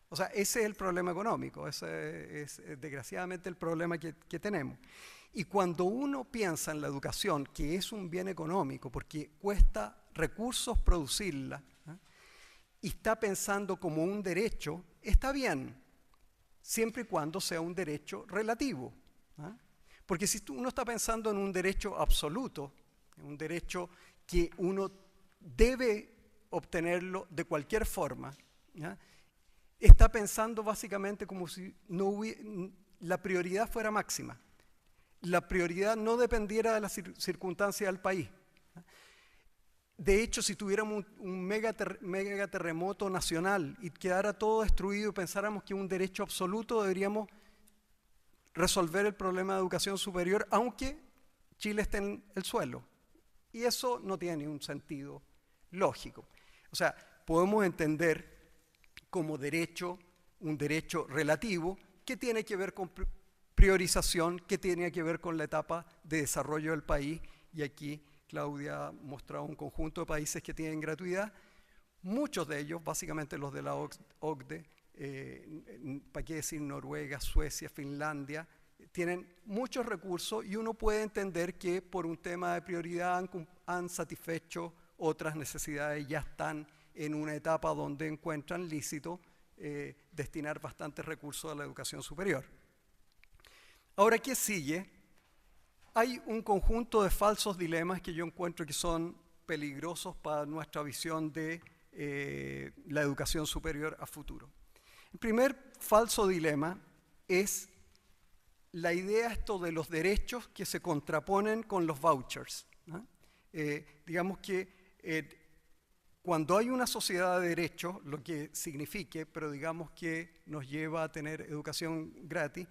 O sea, ese es el problema económico, ese es desgraciadamente el problema que tenemos. Y cuando uno piensa en la educación, que es un bien económico, porque cuesta recursos producirla, y está pensando como un derecho, está bien, siempre y cuando sea un derecho relativo. Porque si uno está pensando en un derecho absoluto, en un derecho que uno debe obtenerlo de cualquier forma, está pensando básicamente como si la prioridad fuera máxima. La prioridad no dependiera de las circunstancias del país. De hecho, si tuviéramos un mega terremoto nacional y quedara todo destruido y pensáramos que un derecho absoluto, deberíamos resolver el problema de educación superior, aunque Chile esté en el suelo. Y eso no tiene ningún sentido lógico. O sea, podemos entender como derecho un derecho relativo que tiene que ver con priorización, que tiene que ver con la etapa de desarrollo del país, y aquí Claudia ha mostrado un conjunto de países que tienen gratuidad, muchos de ellos, básicamente los de la OCDE, para qué decir Noruega, Suecia, Finlandia, tienen muchos recursos y uno puede entender que por un tema de prioridad han satisfecho otras necesidades, ya están en una etapa donde encuentran lícito destinar bastantes recursos a la educación superior. Ahora, ¿qué sigue? Hay un conjunto de falsos dilemas que yo encuentro que son peligrosos para nuestra visión de la educación superior a futuro. El primer falso dilema es la idea de los derechos que se contraponen con los vouchers. Digamos que cuando hay una sociedad de derechos, lo que signifique, pero digamos que nos lleva a tener educación gratis,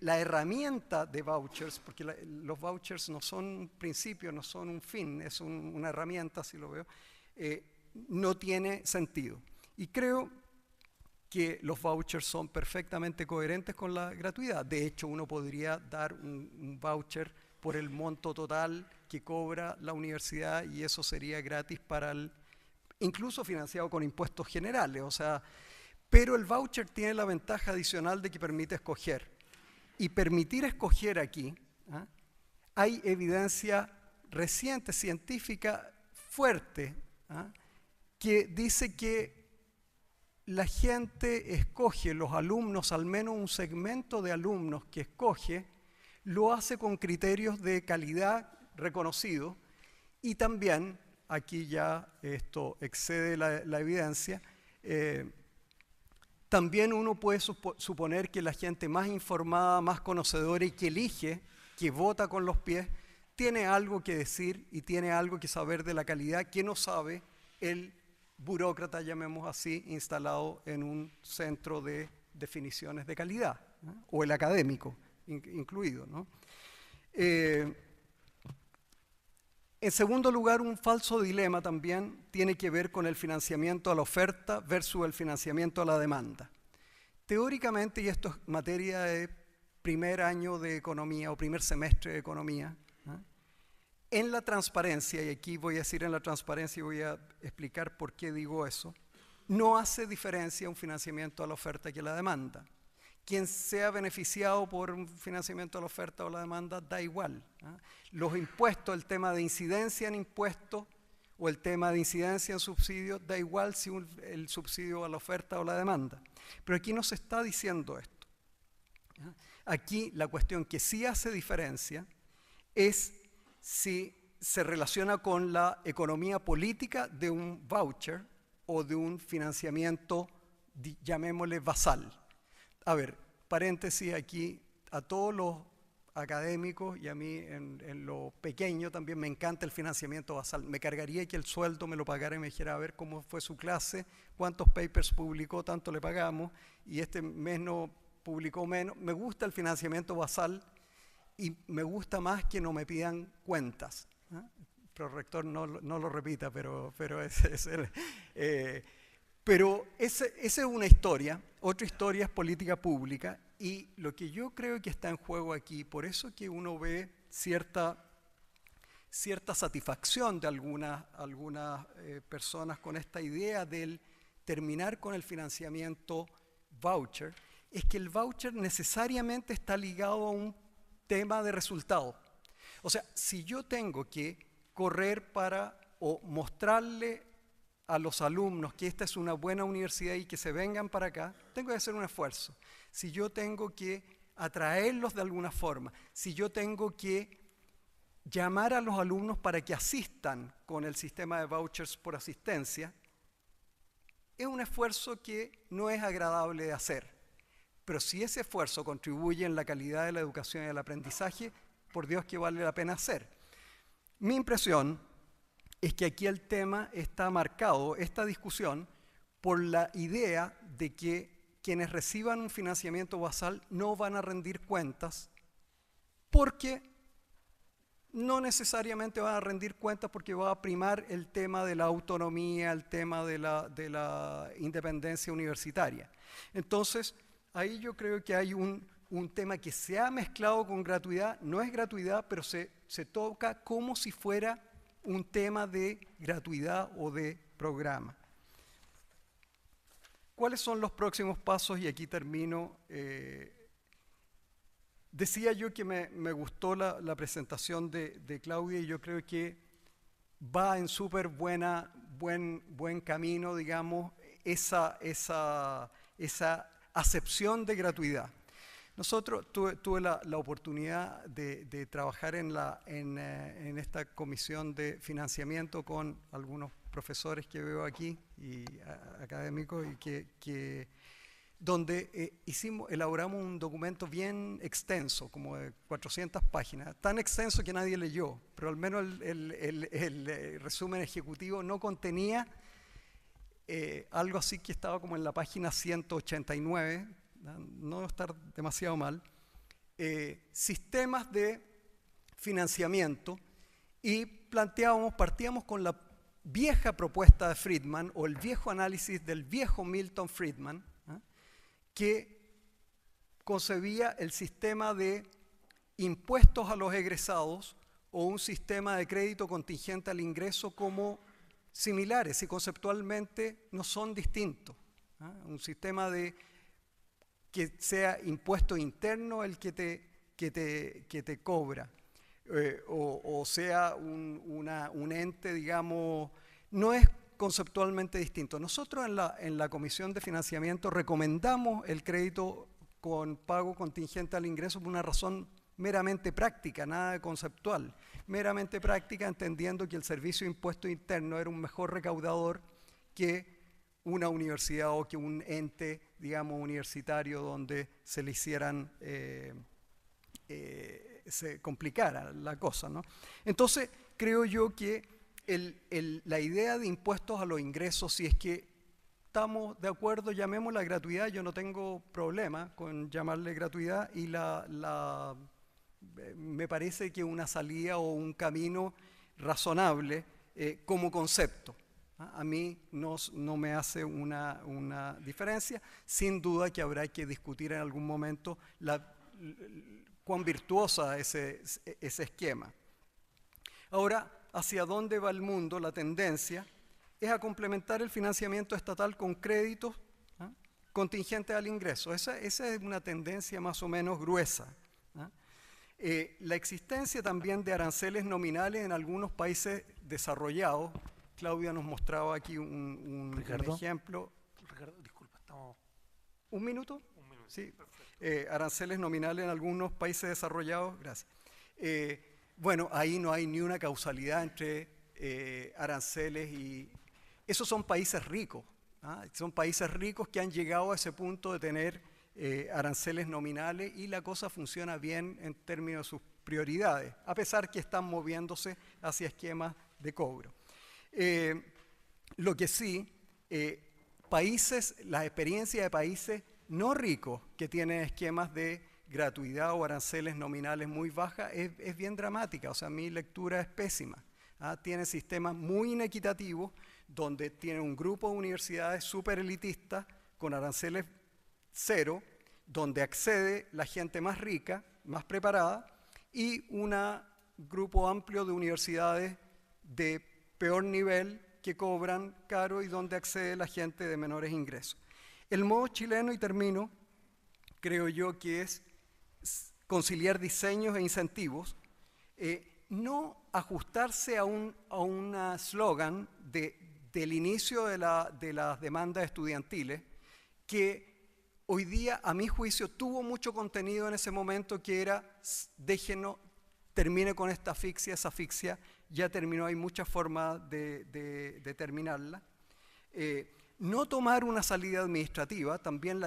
la herramienta de vouchers, porque los vouchers no son un principio, no son un fin, es una herramienta, así lo veo, no tiene sentido. Y creo que los vouchers son perfectamente coherentes con la gratuidad. De hecho, uno podría dar un voucher por el monto total que cobra la universidad y eso sería gratis para incluso financiado con impuestos generales. O sea, pero el voucher tiene la ventaja adicional de que permite escoger. Y permitir escoger aquí, hay evidencia reciente, científica, fuerte, que dice que la gente escoge, los alumnos, al menos un segmento de alumnos que escoge, lo hace con criterios de calidad reconocidos Y también, aquí ya esto excede la evidencia, también uno puede suponer que la gente más informada, más conocedora y que elige, que vota con los pies, tiene algo que decir y tiene algo que saber de la calidad que no sabe el burócrata, llamemos así, instalado en un centro de definiciones de calidad, ¿no? O el académico incluido, ¿no? En segundo lugar, un falso dilema también tiene que ver con el financiamiento a la oferta versus el financiamiento a la demanda. Teóricamente, y esto es materia de primer año de economía o primer semestre de economía, ¿no? En la transparencia, y aquí voy a decir en la transparencia y voy a explicar por qué digo eso, no hace diferencia un financiamiento a la oferta que a la demanda. Quien sea beneficiado por un financiamiento a la oferta o la demanda, da igual, ¿eh? Los impuestos, el tema de incidencia en impuestos o el tema de incidencia en subsidios, da igual si el subsidio a la oferta o la demanda. Pero aquí no se está diciendo esto, ¿eh? Aquí la cuestión que sí hace diferencia es si se relaciona con la economía política de un voucher o de un financiamiento, llamémosle basal. A ver, paréntesis aquí, a todos los académicos y a mí en lo pequeño también me encanta el financiamiento basal. Me cargaría que el sueldo me lo pagara y me dijera a ver cómo fue su clase, cuántos papers publicó, tanto le pagamos, y este mes no publicó menos. Me gusta el financiamiento basal y me gusta más que no me pidan cuentas, ¿eh? Pero rector no lo repita, pero esa es una historia. Otra historia es política pública, y lo que yo creo que está en juego aquí, por eso que uno ve cierta satisfacción de algunas personas con esta idea del terminar con el financiamiento voucher, es que el voucher necesariamente está ligado a un tema de resultado. O sea, si yo tengo que correr o mostrarle a los alumnos que esta es una buena universidad y que se vengan para acá, tengo que hacer un esfuerzo. Si yo tengo que atraerlos de alguna forma, si yo tengo que llamar a los alumnos para que asistan con el sistema de vouchers por asistencia, es un esfuerzo que no es agradable de hacer. Pero si ese esfuerzo contribuye en la calidad de la educación y del aprendizaje, por Dios que vale la pena hacer. Mi impresión es que aquí el tema está marcado, esta discusión, por la idea de que quienes reciban un financiamiento basal no van a rendir cuentas, porque no necesariamente van a rendir cuentas porque va a primar el tema de la autonomía, el tema de la independencia universitaria. Entonces, ahí yo creo que hay un tema que se ha mezclado con gratuidad, no es gratuidad, pero se toca como si fuera un tema de gratuidad o de programa. ¿Cuáles son los próximos pasos? Y aquí termino. Decía yo que me gustó la presentación de Claudia, y yo creo que va en súper buen camino, digamos, esa acepción de gratuidad. Nosotros tuve la oportunidad de trabajar en esta comisión de financiamiento con algunos profesores que veo aquí y académicos, y donde elaboramos un documento bien extenso, como de 400 páginas, tan extenso que nadie leyó, pero al menos el resumen ejecutivo no contenía algo así que estaba como en la página 189, no debe estar demasiado mal, sistemas de financiamiento, y partíamos con la vieja propuesta de Friedman, o el viejo análisis del viejo Milton Friedman, que concebía el sistema de impuestos a los egresados o un sistema de crédito contingente al ingreso como similares, y conceptualmente no son distintos. Un sistema que sea impuesto interno el que te cobra, o sea un ente, digamos, no es conceptualmente distinto. Nosotros en la Comisión de Financiamiento recomendamos el crédito con pago contingente al ingreso por una razón meramente práctica, nada de conceptual, meramente práctica, entendiendo que el Servicio de Impuesto Interno era un mejor recaudador que una universidad o que un ente, digamos, universitario donde se le hicieran, se complicara la cosa, ¿no? Entonces, creo yo que la idea de impuestos a los ingresos, si es que estamos de acuerdo, llamémosla gratuidad, yo no tengo problema con llamarle gratuidad, y me parece que una salida o un camino razonable como concepto. A mí no me hace una diferencia. Sin duda que habrá que discutir en algún momento cuán virtuosa es ese esquema. Ahora, ¿hacia dónde va el mundo? La tendencia es a complementar el financiamiento estatal con créditos contingentes al ingreso. Esa es una tendencia más o menos gruesa. La existencia también de aranceles nominales en algunos países desarrollados. Claudia nos mostraba aquí un ejemplo. Ricardo, disculpa, estamos... ¿Un minuto? Un minuto. Sí. Aranceles nominales en algunos países desarrollados. Gracias. Bueno, ahí no hay ni una causalidad entre aranceles y... Esos son países ricos. Son países ricos que han llegado a ese punto de tener aranceles nominales, y la cosa funciona bien en términos de sus prioridades, a pesar que están moviéndose hacia esquemas de cobro. Lo que sí, la experiencia de países no ricos que tienen esquemas de gratuidad o aranceles nominales muy bajas es bien dramática. O sea, mi lectura es pésima. Tiene sistemas muy inequitativos donde tiene un grupo de universidades súper elitistas con aranceles cero, donde accede la gente más rica, más preparada, y un grupo amplio de universidades de peor nivel que cobran caro y donde accede la gente de menores ingresos. El modo chileno, y termino, creo yo que es conciliar diseños e incentivos, no ajustarse a un slogan del inicio de las demandas estudiantiles, que hoy día, a mi juicio, tuvo mucho contenido en ese momento, que era: déjenos, termine con esta asfixia, esa asfixia ya terminó, hay muchas formas de terminarla. No tomar una salida administrativa, también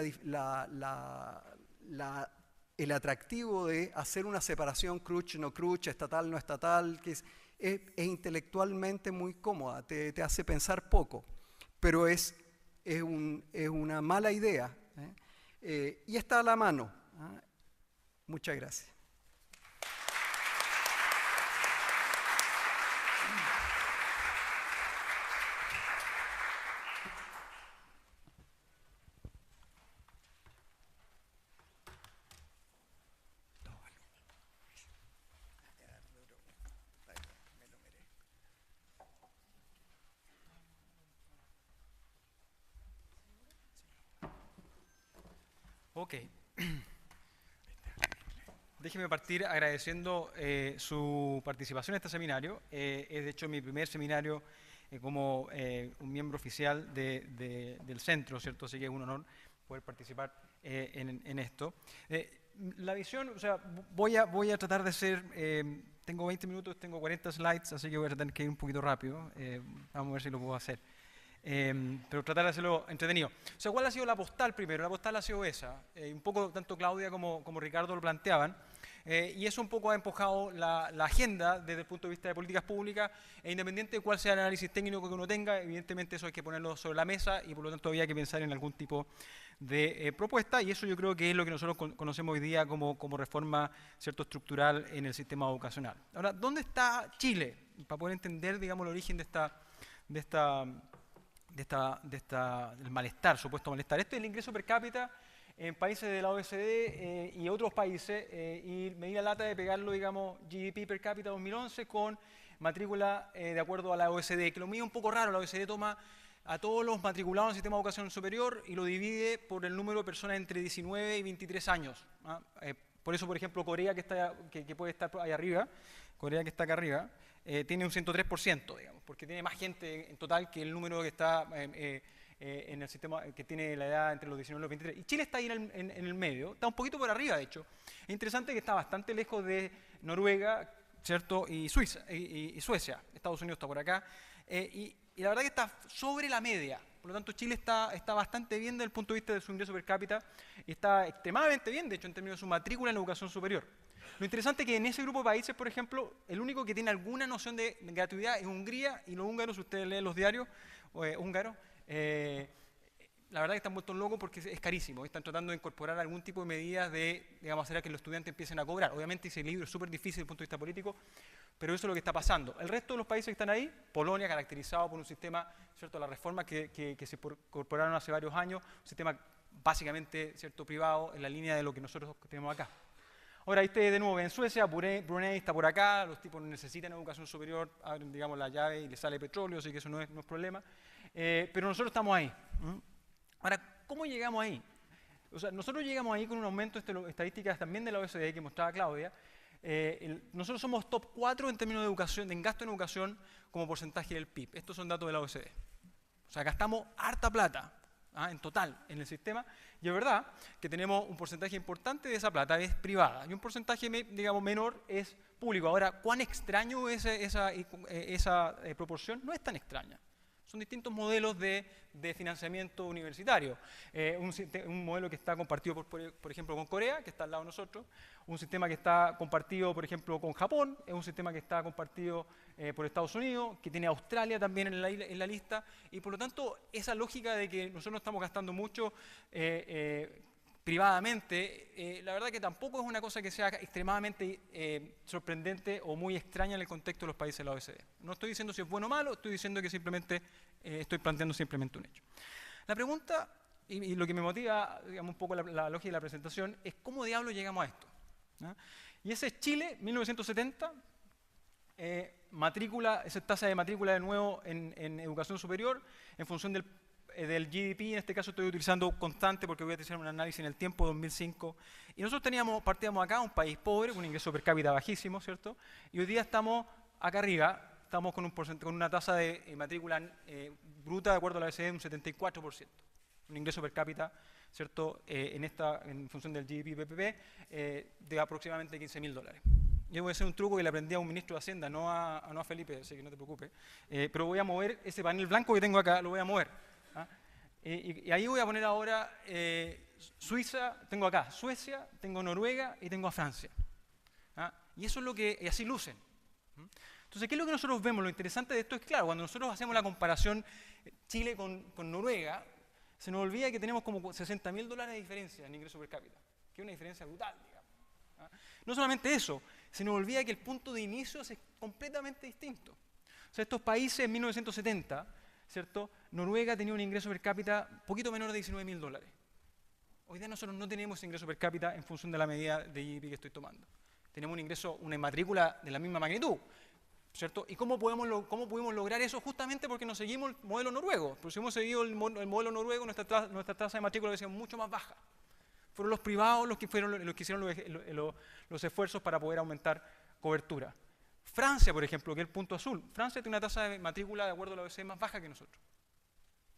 el atractivo de hacer una separación no cruch, estatal no estatal, que es intelectualmente muy cómoda, te hace pensar poco, pero es una mala idea, y está a la mano. Muchas gracias. Ok. Déjeme partir agradeciendo su participación en este seminario. Es de hecho mi primer seminario como un miembro oficial del centro, ¿cierto? Así que es un honor poder participar en esto. La visión, o sea, voy a tratar de ser, tengo 20 minutos, tengo 40 slides, así que voy a tratar de ir un poquito rápido. Vamos a ver si lo puedo hacer. Pero tratar de hacerlo entretenido. O sea, ¿cuál ha sido la postal primero? La postal ha sido esa. Un poco tanto Claudia como Ricardo lo planteaban. Y eso un poco ha empujado la agenda desde el punto de vista de políticas públicas, e independiente de cuál sea el análisis técnico que uno tenga, evidentemente eso hay que ponerlo sobre la mesa, y por lo tanto había que pensar en algún tipo de propuesta, y eso yo creo que es lo que nosotros conocemos hoy día como reforma, ¿cierto?, estructural en el sistema educacional. Ahora, ¿dónde está Chile? Para poder entender, digamos, el origen del malestar, supuesto malestar. Este es el ingreso per cápita en países de la OECD y otros países, y me di la lata de pegarlo, digamos, GDP per cápita 2011 con matrícula de acuerdo a la OECD, que lo mío es un poco raro. La OECD toma a todos los matriculados en el sistema de educación superior y lo divide por el número de personas entre 19 y 23 años. Por eso, por ejemplo, Corea, que puede estar ahí arriba, Corea, que está acá arriba, tiene un 103%, digamos, porque tiene más gente en total que el número que está en el sistema que tiene la edad entre los 19 y los 23. Y Chile está ahí en el medio, está un poquito por arriba, de hecho. Es interesante que está bastante lejos de Noruega, ¿cierto? Y Suiza, y Suecia. Estados Unidos está por acá. Y la verdad que está sobre la media. Por lo tanto, Chile está bastante bien desde el punto de vista de su ingreso per cápita y está extremadamente bien, de hecho, en términos de su matrícula en educación superior. Lo interesante es que en ese grupo de países, por ejemplo, el único que tiene alguna noción de gratuidad es Hungría, y los húngaros, si ustedes leen los diarios húngaros, la verdad que están vueltos locos porque es carísimo. Están tratando de incorporar algún tipo de medidas de, digamos, hacer a que los estudiantes empiecen a cobrar. Obviamente ese libro es súper difícil desde el punto de vista político, pero eso es lo que está pasando. El resto de los países que están ahí, Polonia, caracterizado por un sistema, ¿cierto?, las reformas que se incorporaron hace varios años, un sistema básicamente, ¿cierto?, privado, en la línea de lo que nosotros tenemos acá. Ahora, ahí ustedes de nuevo ven Suecia, Brunei está por acá, los tipos no necesitan educación superior, abren, digamos, la llave y les sale petróleo, así que eso no es problema. Pero nosotros estamos ahí. Ahora, ¿cómo llegamos ahí? O sea, nosotros llegamos ahí con un aumento de estadísticas también de la OECD que mostraba Claudia. Nosotros somos top 4 en términos de educación, en gasto en educación como porcentaje del PIB. Estos son datos de la OECD. O sea, gastamos harta plata en total en el sistema, y es verdad que tenemos un porcentaje importante de esa plata es privada y un porcentaje, digamos, menor es público. Ahora, ¿cuán extraño es esa proporción? No es tan extraña. Son distintos modelos de financiamiento universitario. Un modelo que está compartido, por ejemplo, con Corea, que está al lado de nosotros. Un sistema que está compartido, por ejemplo, con Japón. Es un sistema que está compartido por Estados Unidos, que tiene Australia también en la lista. Y por lo tanto, esa lógica de que nosotros no estamos gastando mucho privadamente, la verdad que tampoco es una cosa que sea extremadamente sorprendente o muy extraña en el contexto de los países de la OECD. No estoy diciendo si es bueno o malo, estoy diciendo que simplemente estoy planteando simplemente un hecho. La pregunta, y lo que me motiva, digamos, un poco la lógica de la presentación, es cómo diablos llegamos a esto. Y ese es Chile, 1970, matrícula, esa tasa de matrícula de nuevo en educación superior, en función del GDP, en este caso estoy utilizando constante porque voy a utilizar un análisis en el tiempo 2005, y nosotros partíamos acá, un país pobre, un ingreso per cápita bajísimo, ¿cierto? Y hoy día estamos acá arriba, estamos con una tasa de matrícula bruta, de acuerdo a la OECD, de un 74%, un ingreso per cápita, ¿cierto?, en función del GDP PPP, de aproximadamente $15.000. Yo voy a hacer un truco que le aprendí a un ministro de Hacienda, no a Felipe, así que no te preocupes, pero voy a mover ese panel blanco que tengo acá, lo voy a mover. Y ahí voy a poner ahora Suiza, tengo acá Suecia, tengo Noruega y tengo a Francia. Y eso es lo que, y así lucen. Entonces, ¿qué es lo que nosotros vemos? Lo interesante de esto es, claro, cuando nosotros hacemos la comparación Chile con Noruega, se nos olvida que tenemos como $60.000 de diferencia en ingreso per cápita, que es una diferencia brutal, digamos. No solamente eso, se nos olvida que el punto de inicio es completamente distinto. O sea, estos países en 1970, ¿cierto?, Noruega tenía un ingreso per cápita un poquito menor de $19.000. Hoy día nosotros no tenemos ingreso per cápita en función de la medida de GDP que estoy tomando. Tenemos un ingreso, una matrícula de la misma magnitud, ¿cierto? ¿Y cómo pudimos lograr eso? Justamente porque nos seguimos el modelo noruego. Pero si hemos seguido el modelo noruego, nuestra tasa de matrícula hubiera sido mucho más baja. Fueron los privados los que hicieron los esfuerzos para poder aumentar cobertura. Francia, por ejemplo, que es el punto azul. Francia tiene una tasa de matrícula, de acuerdo a la OECD, más baja que nosotros.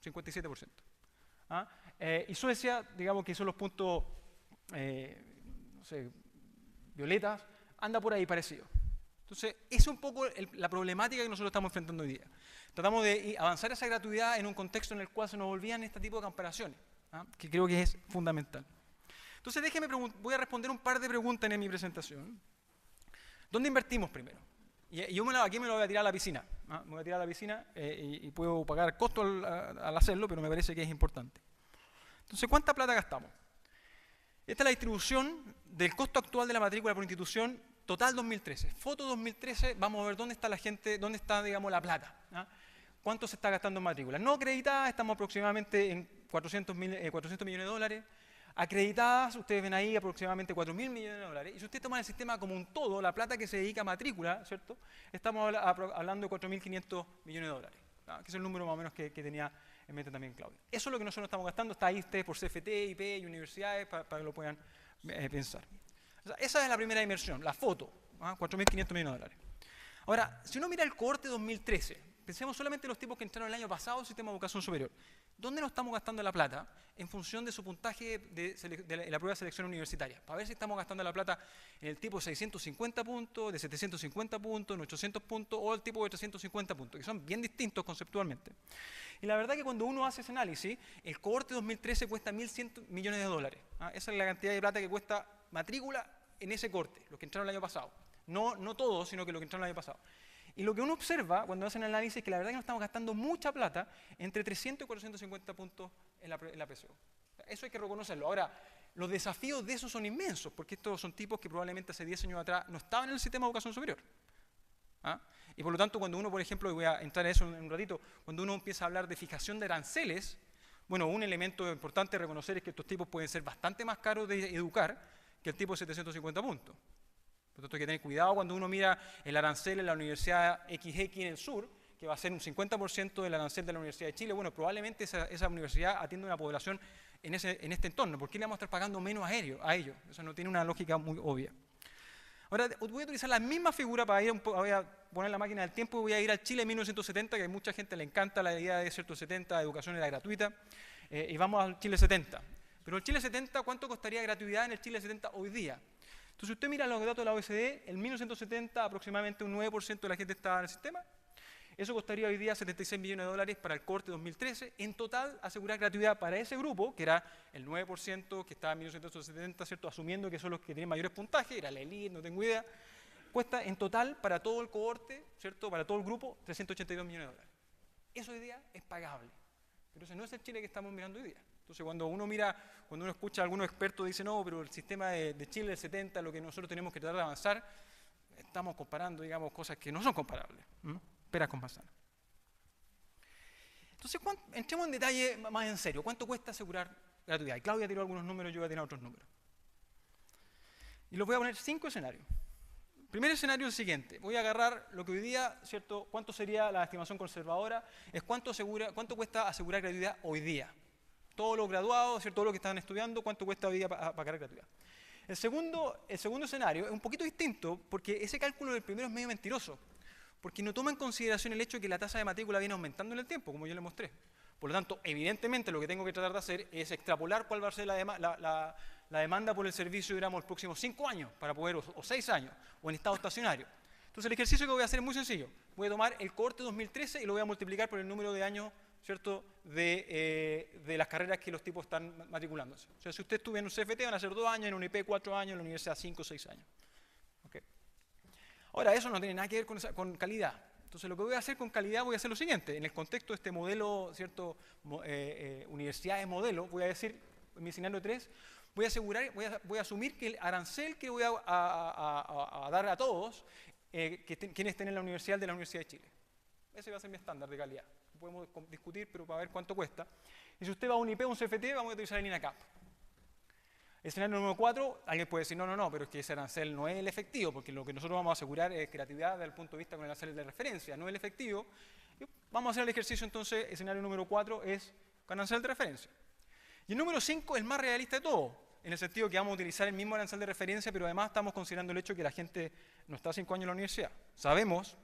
57%. Y Suecia, digamos que son los puntos, no sé, violetas, anda por ahí parecido. Entonces, esa es un poco la problemática que nosotros estamos enfrentando hoy día. Tratamos de avanzar esa gratuidad en un contexto en el cual se nos olvidan este tipo de comparaciones, que creo que es fundamental. Entonces, voy a responder un par de preguntas en mi presentación. ¿Dónde invertimos primero? Y yo aquí me lo voy a tirar a la piscina. Me voy a tirar a la piscina y puedo pagar costo al hacerlo, pero me parece que es importante. Entonces, ¿cuánta plata gastamos? Esta es la distribución del costo actual de la matrícula por institución total 2013. Foto 2013, vamos a ver dónde está la gente, dónde está, digamos, la plata. ¿Cuánto se está gastando en matrículas? No acreditadas, estamos aproximadamente en 400 millones de dólares. Acreditadas, ustedes ven ahí aproximadamente 4.000 millones de dólares. Y si ustedes toman el sistema como un todo, la plata que se dedica a matrícula, ¿cierto?, estamos hablando de 4.500 millones de dólares, que es el número más o menos que tenía en mente también Claudia. Eso es lo que nosotros estamos gastando, está ahí ustedes por CFT, IP y universidades para que lo puedan pensar. O sea, esa es la primera inversión, la foto, 4.500 millones de dólares. Ahora, si uno mira el cohorte 2013, pensemos solamente en los tipos que entraron el año pasado al sistema de educación superior. ¿Dónde nos estamos gastando la plata? En función de su puntaje de la prueba de selección universitaria. Para ver si estamos gastando la plata en el tipo de 650 puntos, de 750 puntos, en 800 puntos o el tipo de 350 puntos, que son bien distintos conceptualmente. Y la verdad que cuando uno hace ese análisis, el cohorte 2013 cuesta 1.100 millones de dólares. Esa es la cantidad de plata que cuesta matrícula en ese corte, los que entraron el año pasado. No todos, sino que los que entraron el año pasado. Y lo que uno observa cuando hacen el análisis es que la verdad es que nos estamos gastando mucha plata entre 300 y 450 puntos en la PSU. Eso hay que reconocerlo. Ahora, los desafíos de eso son inmensos, porque estos son tipos que probablemente hace 10 años atrás no estaban en el sistema de educación superior. Y por lo tanto, cuando uno, por ejemplo, y voy a entrar en eso en un ratito, cuando uno empieza a hablar de fijación de aranceles, bueno, un elemento importante a reconocer es que estos tipos pueden ser bastante más caros de educar que el tipo de 750 puntos. Por lo tanto, hay que tener cuidado cuando uno mira el arancel en la Universidad XX en el sur, que va a ser un 50% del arancel de la Universidad de Chile. Bueno, probablemente esa universidad atiende a una población en este entorno. ¿Por qué le vamos a estar pagando menos a ellos? Eso no tiene una lógica muy obvia. Ahora, voy a utilizar la misma figura para ir voy a poner la máquina del tiempo y voy a ir al Chile de 1970, que a mucha gente le encanta la idea de cierto 70, la educación era gratuita, y vamos al Chile 70. Pero el Chile 70, ¿cuánto costaría gratuidad en el Chile 70 hoy día? Entonces, si usted mira los datos de la OECD, en 1970 aproximadamente un 9% de la gente estaba en el sistema. Eso costaría hoy día 76 millones de dólares para el cohorte 2013. En total, asegurar gratuidad para ese grupo, que era el 9% que estaba en 1970, ¿cierto? Asumiendo que son los que tienen mayores puntajes, era la elite, no tengo idea, cuesta en total para todo el cohorte, ¿cierto? Para todo el grupo, 382 millones de dólares. Eso hoy día es pagable. Pero ese no es el Chile que estamos mirando hoy día. Entonces, cuando uno escucha a algunos expertos dicen, no, pero el sistema de Chile del 70, lo que nosotros tenemos que tratar de avanzar, estamos comparando, digamos, cosas que no son comparables. Peras con manzanas. Entonces, entremos en detalle más en serio. ¿Cuánto cuesta asegurar gratuidad? Y Claudia tiró algunos números, yo voy a tirar otros números. Y los voy a poner 5 escenarios. El primer escenario es el siguiente. Voy a agarrar lo que hoy día, ¿cierto? ¿Cuánto sería la estimación conservadora? Es cuánto cuesta asegurar gratuidad hoy día. Todos los graduados, ¿cierto? Todos los que están estudiando, ¿cuánto cuesta hoy día pagar gratuidad? El segundo escenario es un poquito distinto, porque ese cálculo del primero es medio mentiroso, porque no toma en consideración el hecho de que la tasa de matrícula viene aumentando en el tiempo, como yo le mostré. Por lo tanto, evidentemente, lo que tengo que tratar de hacer es extrapolar cuál va a ser la demanda por el servicio, digamos, los próximos 5 años, para poder, o 6 años, o en estado estacionario. Entonces, el ejercicio que voy a hacer es muy sencillo. Voy a tomar el cohorte 2013 y lo voy a multiplicar por el número de años, ¿cierto?, de las carreras que los tipos están matriculándose. O sea, si usted estuvo en un CFT, van a ser 2 años, en un IP 4 años, en la universidad 5 o 6 años. ¿Okay? Ahora, eso no tiene nada que ver con calidad. Entonces, lo que voy a hacer con calidad, voy a hacer lo siguiente. En el contexto de este modelo, ¿cierto?, universidades modelo, voy a decir, en mi escenario 3, voy a asumir que el arancel que voy a dar a todos, quienes estén en la universidad de la Universidad de Chile. Ese va a ser mi estándar de calidad. Podemos discutir, pero para ver cuánto cuesta. Y si usted va a un IP o un CFT, vamos a utilizar el INACAP. Escenario número 4, alguien puede decir, no, pero es que ese arancel no es el efectivo, porque lo que nosotros vamos a asegurar es creatividad desde el punto de vista con el arancel de referencia, no el efectivo. Y vamos a hacer el ejercicio entonces, escenario número 4 es con arancel de referencia. Y el número 5 es el más realista de todo, en el sentido que vamos a utilizar el mismo arancel de referencia, pero además estamos considerando el hecho de que la gente no está 5 años en la universidad. Sabemos,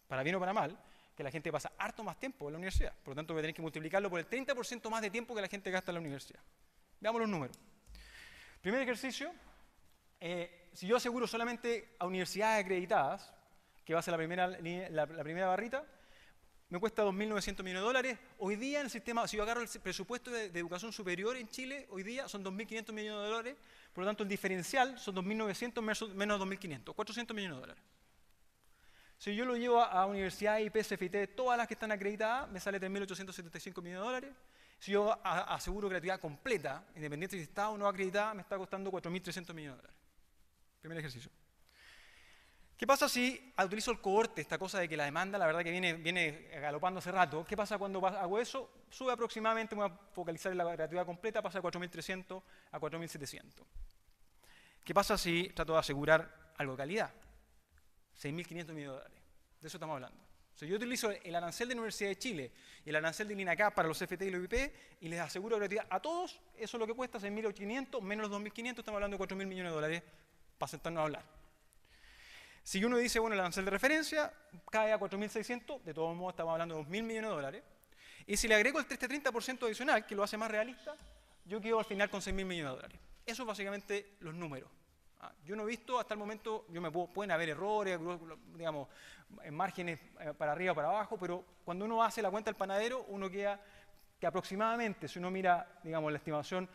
para bien o para mal, que la gente pasa harto más tiempo en la universidad. Por lo tanto, voy a tener que multiplicarlo por el 30% más de tiempo que la gente gasta en la universidad. Veamos los números. Primer ejercicio, si yo aseguro solamente a universidades acreditadas, que va a ser la primera barrita, me cuesta 2.900 millones de dólares. Hoy día en el sistema, si yo agarro el presupuesto de educación superior en Chile, hoy día son 2.500 millones de dólares, por lo tanto el diferencial son 2.900 menos 2.500, 400 millones de dólares. Si yo lo llevo a universidades y PSFT, todas las que están acreditadas, me sale 3.875 millones de dólares. Si yo aseguro gratuidad completa, independiente si está o no acreditada, me está costando 4.300 millones de dólares. Primer ejercicio. ¿Qué pasa si utilizo el cohorte, esta cosa de que la demanda, la verdad que viene galopando hace rato? ¿Qué pasa cuando hago eso? Sube aproximadamente, voy a focalizar en la gratuidad completa, pasa de 4.300 a 4.700. ¿Qué pasa si trato de asegurar algo de calidad? 6.500 millones de dólares. De eso estamos hablando. O sea, yo utilizo el arancel de la Universidad de Chile y el arancel del INACAP para los CFT y los IP y les aseguro gratuidad a todos. Eso es lo que cuesta, 6.500 menos los 2.500, estamos hablando de 4.000 millones de dólares para sentarnos a hablar. Si uno dice, bueno, el arancel de referencia cae a 4.600, de todos modos estamos hablando de 2.000 millones de dólares. Y si le agrego el 30% adicional, que lo hace más realista, yo quedo al final con 6.000 millones de dólares. Eso es básicamente los números. Yo no he visto hasta el momento, pueden haber errores, digamos, en márgenes para arriba o para abajo, pero cuando uno hace la cuenta del panadero, uno queda que aproximadamente, si uno mira, digamos, la estimación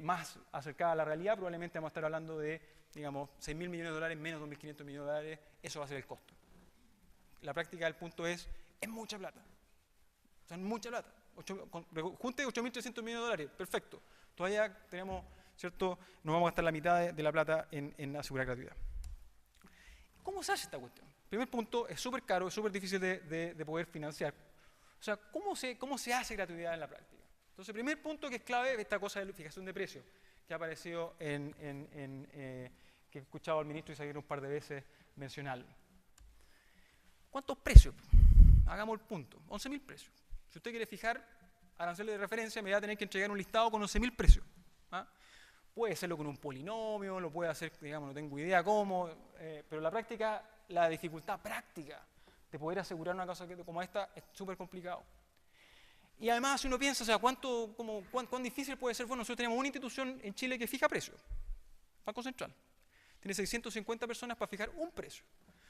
más acercada a la realidad, probablemente vamos a estar hablando de, digamos, 6.000 millones de dólares menos 2.500 millones de dólares, eso va a ser el costo. La práctica del punto es mucha plata. O sea, mucha plata. Junte 8.300 millones de dólares, perfecto. Todavía tenemos, ¿cierto? Nos vamos a gastar la mitad de la plata en asegurar gratuidad. ¿Cómo se hace esta cuestión? Primer punto, es súper caro, es súper difícil de poder financiar. O sea, ¿cómo se hace gratuidad en la práctica? Entonces, primer punto que es clave es esta cosa de fijación de precios, que ha aparecido que he escuchado al ministro Izaguirre un par de veces mencionarlo. ¿Cuántos precios? Hagamos el punto, 11.000 precios. Si usted quiere fijar aranceles de referencia, me va a tener que entregar un listado con 11.000 precios. Puede hacerlo con un polinomio, lo puede hacer, digamos, no tengo idea cómo, pero la práctica, la dificultad práctica de poder asegurar una cosa como esta es súper complicado. Y además, si uno piensa, o sea, ¿cuán difícil puede ser? Bueno, nosotros tenemos una institución en Chile que fija precios, Banco Central. Tiene 650 personas para fijar un precio.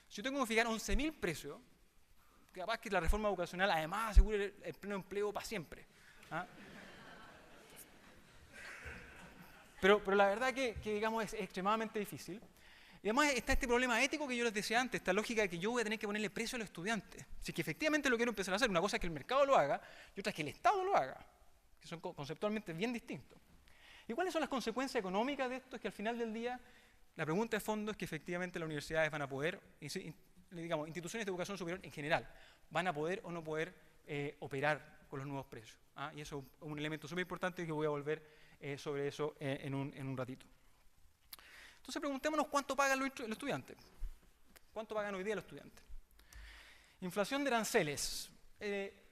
Si yo tengo que fijar 11.000 precios, capaz que la reforma educacional además asegure el pleno empleo para siempre. Pero la verdad que digamos, es extremadamente difícil. Y además está este problema ético que yo les decía antes, esta lógica de que yo voy a tener que ponerle precio a los estudiantes. Si es que efectivamente lo quiero empezar a hacer, una cosa es que el mercado lo haga y otra es que el Estado lo haga, que son conceptualmente bien distintos. ¿Y cuáles son las consecuencias económicas de esto? Es que al final del día, la pregunta de fondo es que efectivamente las universidades van a poder, digamos, instituciones de educación superior en general, van a poder o no poder operar con los nuevos precios. Y eso es un elemento súper importante y que voy a volver sobre eso en un ratito. Entonces preguntémonos cuánto pagan los estudiantes. ¿Cuánto pagan hoy día los estudiantes? Inflación de aranceles.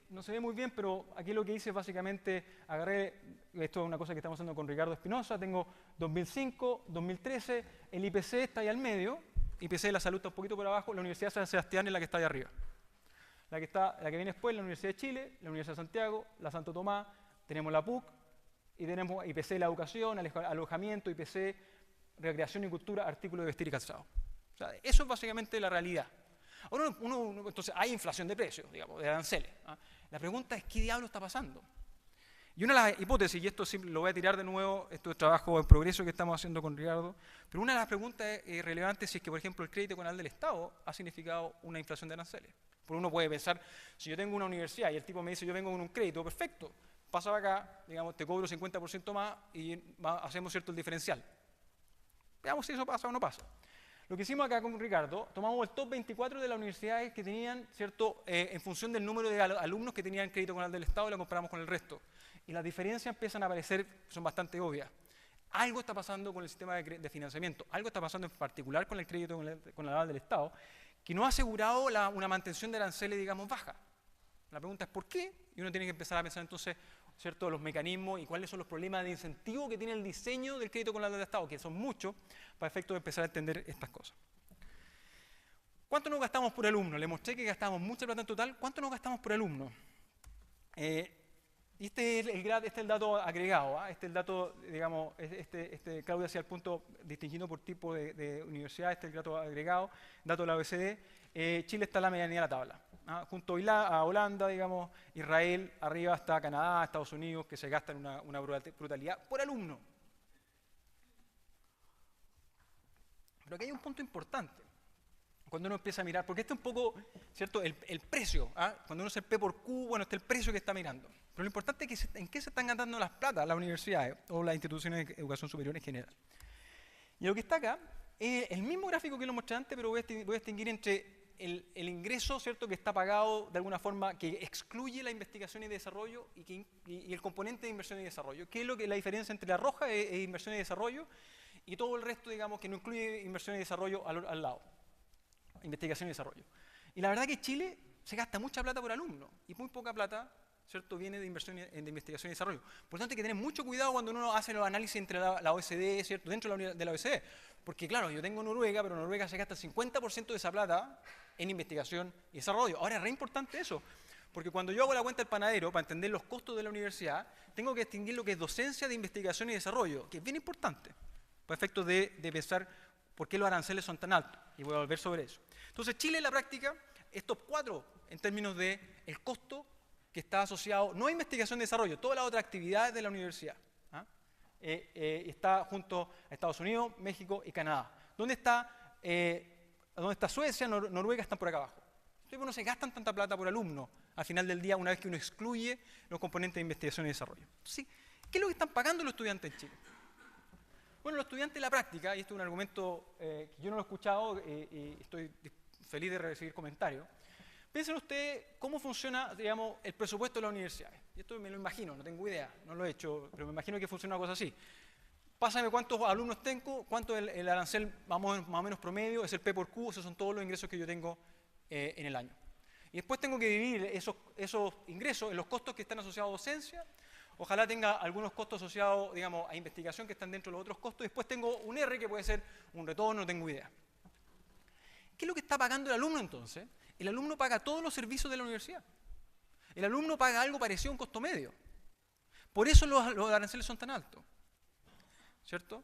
No se ve muy bien, pero aquí lo que hice es básicamente, agarré, esto es una cosa que estamos haciendo con Ricardo Espinosa, tengo 2005, 2013, el IPC está ahí al medio, IPC de la salud está un poquito por abajo, la Universidad de San Sebastián es la que está ahí arriba. La que viene después, la Universidad de Chile, la Universidad de Santiago, la Santo Tomás, tenemos la PUC, y tenemos IPC de la educación, alojamiento, IPC, recreación y cultura, artículos de vestir y calzado. O sea, eso es básicamente la realidad. Ahora entonces hay inflación de precios, digamos, de aranceles. La pregunta es, ¿qué diablo está pasando? Y una de las hipótesis, y esto sí lo voy a tirar de nuevo, esto es trabajo en progreso que estamos haciendo con Ricardo, pero una de las preguntas relevantes es si es que, por ejemplo, el crédito conal del Estado ha significado una inflación de aranceles. Porque uno puede pensar, si yo tengo una universidad y el tipo me dice, yo vengo con un crédito, perfecto, pasa para acá, digamos, te cobro 50% más y hacemos cierto el diferencial. Veamos si eso pasa o no pasa. Lo que hicimos acá con Ricardo, tomamos el top 24 de las universidades que tenían, ¿cierto?, en función del número de alumnos que tenían crédito conal del Estado y lo comparamos con el resto. Y las diferencias empiezan a aparecer, son bastante obvias. Algo está pasando con el sistema de financiamiento, algo está pasando en particular con el crédito con el aval del Estado, que no ha asegurado una mantención de aranceles, digamos, baja. La pregunta es ¿por qué? Y uno tiene que empezar a pensar entonces, ¿cierto?, los mecanismos y cuáles son los problemas de incentivo que tiene el diseño del crédito con la deuda del Estado, que son muchos, para efecto de empezar a entender estas cosas. ¿Cuánto nos gastamos por alumno? Le mostré que gastamos mucha plata en total. ¿Cuánto nos gastamos por alumno? Y este es el dato agregado. Este es el dato, digamos, Claudia hacía el punto distinguido por tipo de universidad. Este es el dato agregado, dato de la OECD. Chile está en la medianía de la tabla. Junto a Holanda, digamos, Israel, arriba está Canadá, Estados Unidos, que se gastan una brutalidad por alumno. Pero aquí hay un punto importante. Cuando uno empieza a mirar, porque este es un poco, ¿cierto?, el precio. Cuando uno hace el P por Q, bueno, este es el precio que está mirando. Pero lo importante es en qué se están gastando las plata las universidades o las instituciones de educación superior en general. Y lo que está acá es el mismo gráfico que lo mostré antes, pero voy a distinguir entre el ingreso, ¿cierto?, que está pagado de alguna forma, que excluye la investigación y desarrollo y el componente de inversión y desarrollo. ¿Qué es la diferencia entre la roja e inversión y desarrollo y todo el resto, digamos, que no incluye inversión y desarrollo al lado? Investigación y desarrollo. Y la verdad que Chile se gasta mucha plata por alumno y muy poca plata, ¿cierto?, viene de inversión de investigación y desarrollo. Por lo tanto, hay que tener mucho cuidado cuando uno hace los análisis entre la OECD, ¿cierto?, dentro de la OECD. Porque claro, yo tengo Noruega, pero Noruega se gasta el 50% de esa plata en investigación y desarrollo. Ahora es re importante eso, Porque cuando yo hago la cuenta del panadero, para entender los costos de la universidad, tengo que distinguir lo que es docencia de investigación y desarrollo, que es bien importante, para efectos de pensar por qué los aranceles son tan altos. Y voy a volver sobre eso. Entonces, Chile en la práctica es top 4 en términos de el costo que está asociado, no a investigación y desarrollo, todas las otras actividades de la universidad. Está junto a Estados Unidos, México y Canadá. ¿Dónde está Suecia? Noruega están por acá abajo. Entonces, no se gastan tanta plata por alumno al final del día, una vez que uno excluye los componentes de investigación y desarrollo. Entonces, ¿qué es lo que están pagando los estudiantes en Chile? Bueno, los estudiantes en la práctica, y este es un argumento que yo no lo he escuchado y estoy feliz de recibir comentarios, piensen ustedes cómo funciona, digamos, el presupuesto de las universidades. Y esto me lo imagino, no tengo idea, no lo he hecho, pero me imagino que funciona una cosa así. Pásame cuántos alumnos tengo, cuánto es el arancel más o menos promedio, es el P por Q, esos son todos los ingresos que yo tengo en el año. Y después tengo que dividir esos ingresos en los costos que están asociados a docencia. Ojalá tenga algunos costos asociados, digamos, a investigación que están dentro de los otros costos. Después tengo un R que puede ser un retorno, no tengo idea. ¿Qué es lo que está pagando el alumno entonces? El alumno paga todos los servicios de la universidad. El alumno paga algo parecido a un costo medio. Por eso los aranceles son tan altos. ¿Cierto?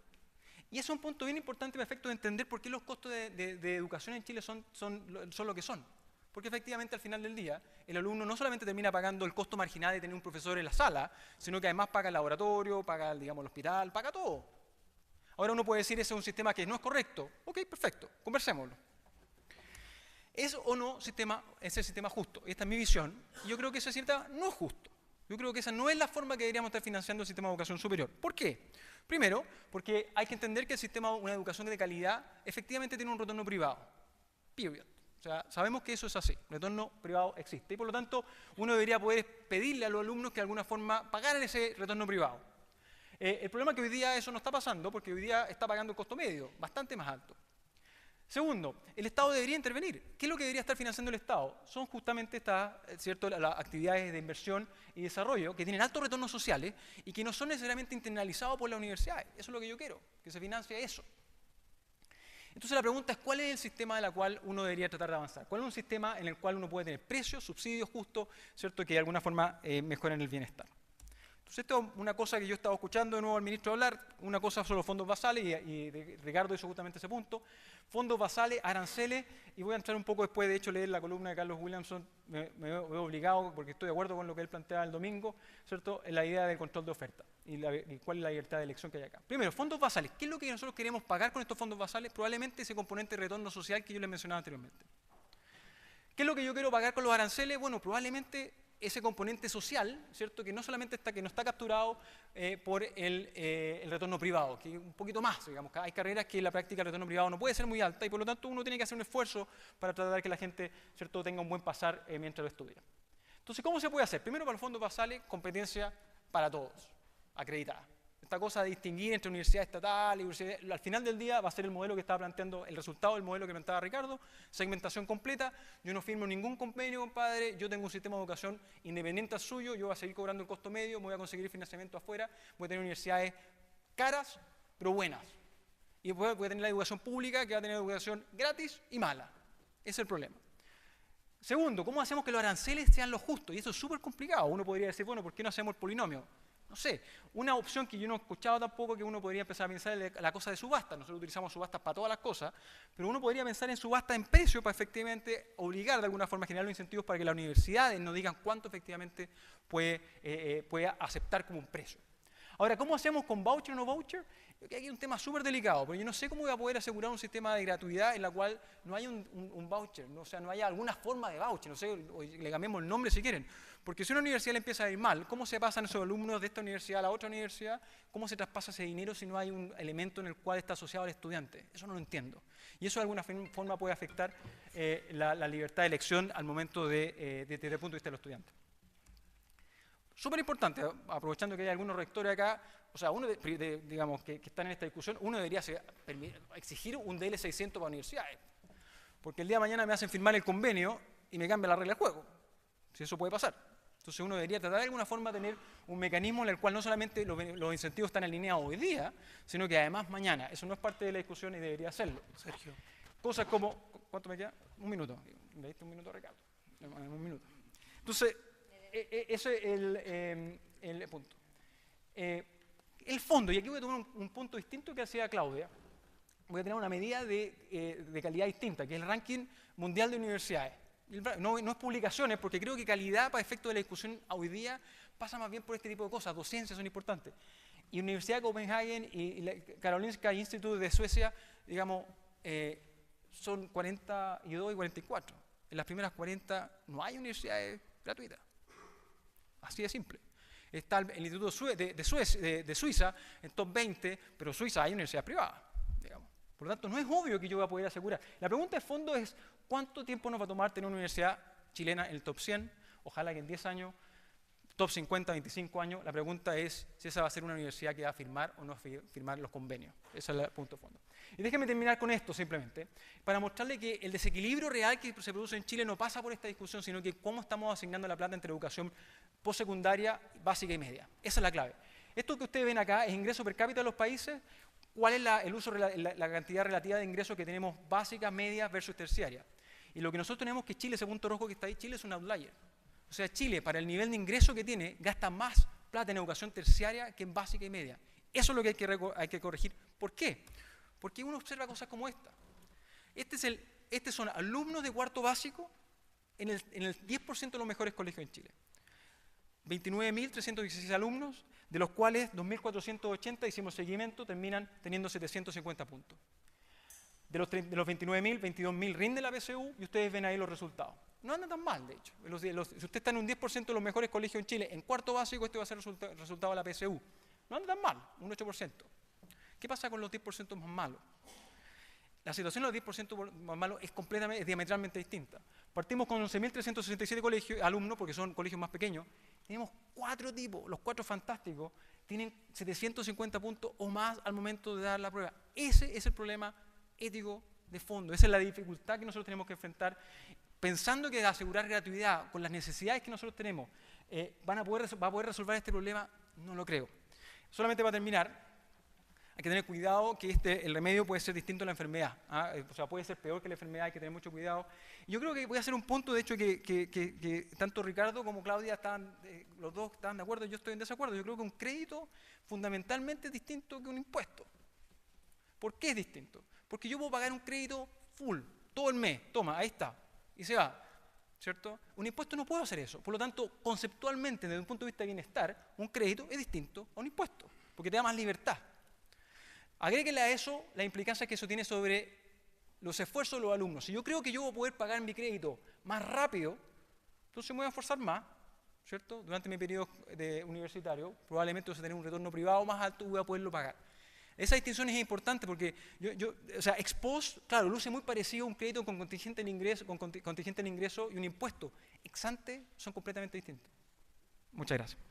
Y eso es un punto bien importante para efectos de entender por qué los costos de educación en Chile son lo que son. Porque efectivamente al final del día el alumno no solamente termina pagando el costo marginal de tener un profesor en la sala, sino que además paga el laboratorio, paga, digamos, el hospital, paga todo. Ahora uno puede decir ese es un sistema que no es correcto. Ok, perfecto, conversémoslo. ¿Es o no ese sistema justo? Esta es mi visión. Yo creo que ese sistema no es justo. Yo creo que esa no es la forma que deberíamos estar financiando el sistema de educación superior. ¿Por qué? Primero, porque hay que entender que el sistema de una educación de calidad efectivamente tiene un retorno privado. Period. O sea, sabemos que eso es así. El retorno privado existe. Y por lo tanto, uno debería poder pedirle a los alumnos que de alguna forma pagaran ese retorno privado. El problema es que hoy día eso no está pasando porque hoy día está pagando el costo medio, bastante más alto. Segundo, el Estado debería intervenir. ¿Qué es lo que debería estar financiando el Estado? Son justamente estas, ¿cierto?, las actividades de inversión y desarrollo que tienen altos retornos sociales y que no son necesariamente internalizados por las universidades. Eso es lo que yo quiero, que se financie eso. Entonces la pregunta es, ¿cuál es el sistema en el cual uno debería tratar de avanzar? ¿Cuál es un sistema en el cual uno puede tener precios, subsidios justos, ¿cierto?, que de alguna forma mejoren el bienestar? Entonces esto es una cosa que yo estaba escuchando de nuevo al ministro hablar, una cosa sobre los fondos basales, y Ricardo hizo justamente ese punto. Fondos basales, aranceles, y voy a entrar un poco después, de hecho, leer la columna de Carlos Williamson, me veo obligado, porque estoy de acuerdo con lo que él planteaba el domingo, ¿cierto?, en la idea del control de oferta y cuál es la libertad de elección que hay acá. Primero, fondos basales. ¿Qué es lo que nosotros queremos pagar con estos fondos basales? Probablemente ese componente de retorno social que yo les mencionaba anteriormente. ¿Qué es lo que yo quiero pagar con los aranceles? Bueno, probablemente ese componente social, ¿cierto?, que no solamente no está capturado por el retorno privado, que un poquito más, digamos. Hay carreras que en la práctica el retorno privado no puede ser muy alta y por lo tanto uno tiene que hacer un esfuerzo para tratar de que la gente, ¿cierto?, tenga un buen pasar mientras lo estudia. Entonces, ¿cómo se puede hacer? Primero, para los fondos basales, competencia para todos, acreditada. Esta cosa de distinguir entre universidad estatal y universidad, al final del día va a ser el modelo que estaba planteando, el resultado del modelo que planteaba Ricardo, segmentación completa. Yo no firmo ningún convenio, compadre, yo tengo un sistema de educación independiente al suyo, yo voy a seguir cobrando el costo medio, me voy a conseguir financiamiento afuera, voy a tener universidades caras, pero buenas. Y después voy a tener la educación pública, que va a tener educación gratis y mala. Ese es el problema. Segundo, ¿cómo hacemos que los aranceles sean los justos? Y eso es súper complicado. Uno podría decir, bueno, ¿por qué no hacemos el polinomio? No sé, una opción que yo no he escuchado tampoco que uno podría empezar a pensar es la cosa de subasta. Nosotros utilizamos subastas para todas las cosas, pero uno podría pensar en subasta en precio para efectivamente obligar de alguna forma a generar los incentivos para que las universidades nos digan cuánto efectivamente puede aceptar como un precio. Ahora, ¿cómo hacemos con voucher o no voucher? Aquí hay un tema súper delicado, porque yo no sé cómo voy a poder asegurar un sistema de gratuidad en la cual no haya un voucher, ¿no? O sea, no haya alguna forma de voucher, no sé, o le cambiemos el nombre si quieren. Porque si una universidad le empieza a ir mal, ¿cómo se pasan esos alumnos de esta universidad a la otra universidad? ¿Cómo se traspasa ese dinero si no hay un elemento en el cual está asociado al estudiante? Eso no lo entiendo. Y eso de alguna forma puede afectar la libertad de elección al momento desde el punto de vista de los estudiantes. Súper importante, aprovechando que hay algunos rectores acá, o sea, uno digamos, que están en esta discusión, uno debería exigir un DL 600 para universidades. Porque el día de mañana me hacen firmar el convenio y me cambia la regla del juego. Si eso puede pasar. Entonces uno debería tratar de alguna forma de tener un mecanismo en el cual no solamente los incentivos están alineados hoy día, sino que además mañana. Eso no es parte de la discusión y debería hacerlo. Sergio. Cosas como, ¿cuánto me queda? Un minuto. ¿Me diste un minuto, Ricardo? Un minuto. Entonces, ese es el punto. El fondo, y aquí voy a tomar un punto distinto que hacía Claudia, voy a tener una medida de calidad distinta, que es el ranking mundial de universidades. No es publicaciones, porque creo que calidad para efectos de la discusión hoy día pasa más bien por este tipo de cosas. Docencias son importantes. Y Universidad de Copenhagen y la Karolinska Institute de Suecia, digamos, son 42 y 44. En las primeras 40 no hay universidades gratuitas. Así de simple. Está el Instituto de Suiza, en top 20, pero Suiza hay universidades privadas, digamos. Por lo tanto, no es obvio que yo voy a poder asegurar. La pregunta de fondo es, ¿cuánto tiempo nos va a tomar tener una universidad chilena en el top 100? Ojalá que en 10 años, top 50, 25 años. La pregunta es si esa va a ser una universidad que va a firmar o no firmar los convenios. Ese es el punto de fondo. Y déjenme terminar con esto simplemente, para mostrarle que el desequilibrio real que se produce en Chile no pasa por esta discusión, sino que cómo estamos asignando la plata entre educación postsecundaria, básica y media. Esa es la clave. Esto que ustedes ven acá es ingreso per cápita de los países. ¿Cuál es la cantidad relativa de ingresos que tenemos básicas, medias versus terciarias? Y lo que nosotros tenemos es que Chile, ese punto rojo que está ahí, Chile es un outlier. O sea, Chile, para el nivel de ingreso que tiene, gasta más plata en educación terciaria que en básica y media. Eso es lo que hay que corregir. ¿Por qué? Porque uno observa cosas como esta. Estos son alumnos de cuarto básico en el 10% de los mejores colegios en Chile. 29.316 alumnos, de los cuales 2.480, hicimos seguimiento, terminan teniendo 750 puntos. De los 29.000, 22.000 rinde la PSU y ustedes ven ahí los resultados. No anda tan mal, de hecho. Si usted está en un 10% de los mejores colegios en Chile, en cuarto básico, este va a ser el resultado de la PSU. No anda tan mal, un 8%. ¿Qué pasa con los 10% más malos? La situación de los 10% más malos es diametralmente distinta. Partimos con 11.367 colegios, alumnos, porque son colegios más pequeños. Tenemos 4 tipos, los 4 fantásticos, tienen 750 puntos o más al momento de dar la prueba. Ese es el problema ético de fondo, esa es la dificultad que nosotros tenemos que enfrentar, pensando que asegurar gratuidad con las necesidades que nosotros tenemos va a poder resolver este problema. No lo creo. Solamente para terminar, hay que tener cuidado que el remedio puede ser distinto a la enfermedad. O sea, puede ser peor que la enfermedad, hay que tener mucho cuidado. Y yo creo que voy a hacer un punto, de hecho, que tanto Ricardo como Claudia los dos estaban de acuerdo, yo estoy en desacuerdo. Yo creo que un crédito fundamentalmente es distinto que un impuesto. ¿Por qué es distinto? Porque yo puedo pagar un crédito full, todo el mes, toma, ahí está, y se va, ¿cierto? Un impuesto no puedo hacer eso. Por lo tanto, conceptualmente, desde un punto de vista de bienestar, un crédito es distinto a un impuesto, porque te da más libertad. Agréguele a eso la implicancia que eso tiene sobre los esfuerzos de los alumnos. Si yo creo que yo voy a poder pagar mi crédito más rápido, entonces me voy a esforzar más, ¿cierto? Durante mi periodo universitario, probablemente voy a tener un retorno privado más alto y voy a poderlo pagar. Esa distinción es importante porque o sea, ex post, claro, luce muy parecido a un crédito con contingente en ingreso y un impuesto. Ex ante son completamente distintos. Muchas gracias.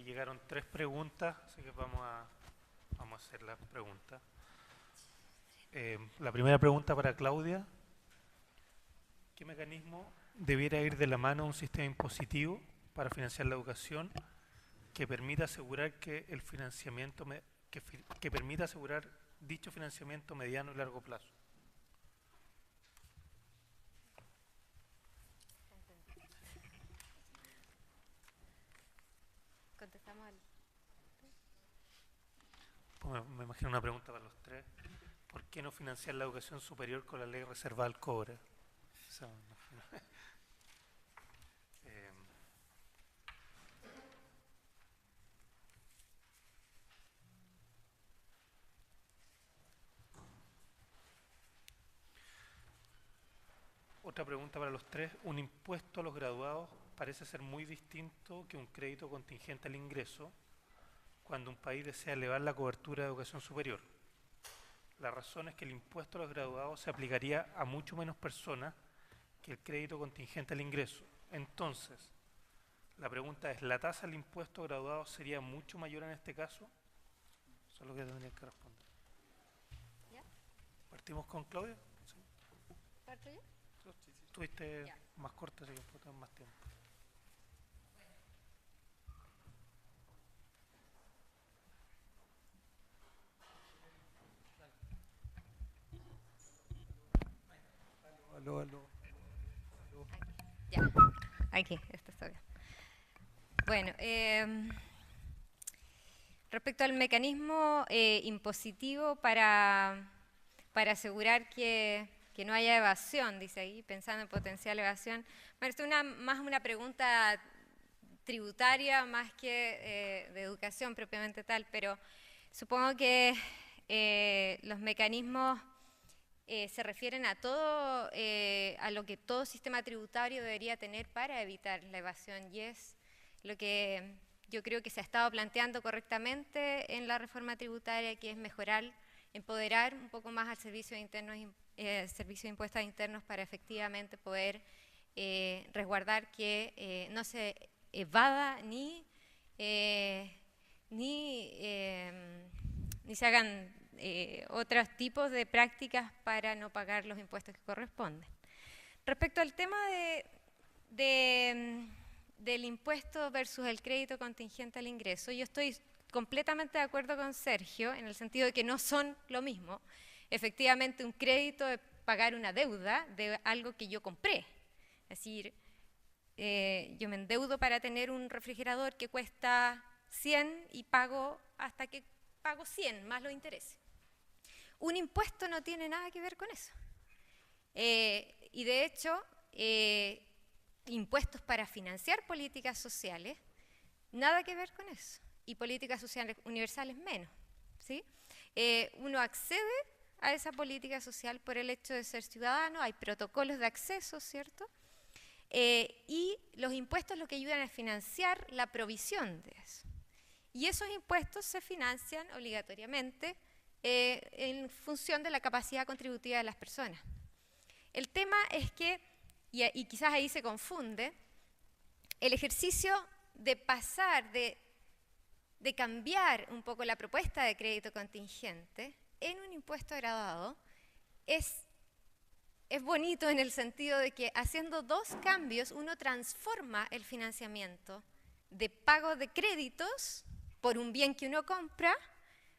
Llegaron 3 preguntas, así que vamos a hacer las preguntas. La primera pregunta para Claudia. ¿Qué mecanismo debiera ir de la mano a un sistema impositivo para financiar la educación que permita asegurar que el financiamiento que permita asegurar dicho financiamiento mediano y largo plazo? Contestamos al... Pues me imagino una pregunta para los 3. ¿Por qué no financiar la educación superior con la ley reservada al cobre? Otra pregunta para los 3. Un impuesto a los graduados parece ser muy distinto que un crédito contingente al ingreso cuando un país desea elevar la cobertura de educación superior. La razón es que el impuesto a los graduados se aplicaría a mucho menos personas que el crédito contingente al ingreso. Entonces, La pregunta es, ¿la tasa del impuesto graduado sería mucho mayor en este caso? Eso es lo que tendría que responder. ¿Ya? ¿Partimos con Claudia? Sí. ¿Parto yo? Tuviste Ya. más corta, así que puedo tener más tiempo. Aló. Ya, aquí, esto está bien. Bueno, respecto al mecanismo impositivo para asegurar que no haya evasión, dice ahí, pensando en potencial evasión. Bueno, esto es más una pregunta tributaria más que de educación propiamente tal, pero supongo que los mecanismos se refieren a todo, a lo que todo sistema tributario debería tener para evitar la evasión, y es lo que yo creo que se ha estado planteando correctamente en la reforma tributaria, que es mejorar, empoderar un poco más al servicio de impuestos internos para efectivamente poder resguardar que no se evada ni se hagan otros tipos de prácticas para no pagar los impuestos que corresponden. Respecto al tema del impuesto versus el crédito contingente al ingreso, yo estoy completamente de acuerdo con Sergio en el sentido de que no son lo mismo. Efectivamente, un crédito es pagar una deuda de algo que yo compré. Es decir, yo me endeudo para tener un refrigerador que cuesta 100 y pago hasta que pago 100 más los intereses. Un impuesto no tiene nada que ver con eso. Y de hecho, impuestos para financiar políticas sociales, nada que ver con eso. Y políticas sociales universales menos, ¿sí? Uno accede a esa política social por el hecho de ser ciudadano, hay protocolos de acceso, ¿cierto? Y los impuestos lo que ayudan a financiar la provisión de eso. Y esos impuestos se financian obligatoriamente en función de la capacidad contributiva de las personas. El tema es que, y quizás ahí se confunde, el ejercicio de pasar, de cambiar un poco la propuesta de crédito contingente en un impuesto graduado es bonito en el sentido de que haciendo dos cambios uno transforma el financiamiento de pago de créditos por un bien que uno compra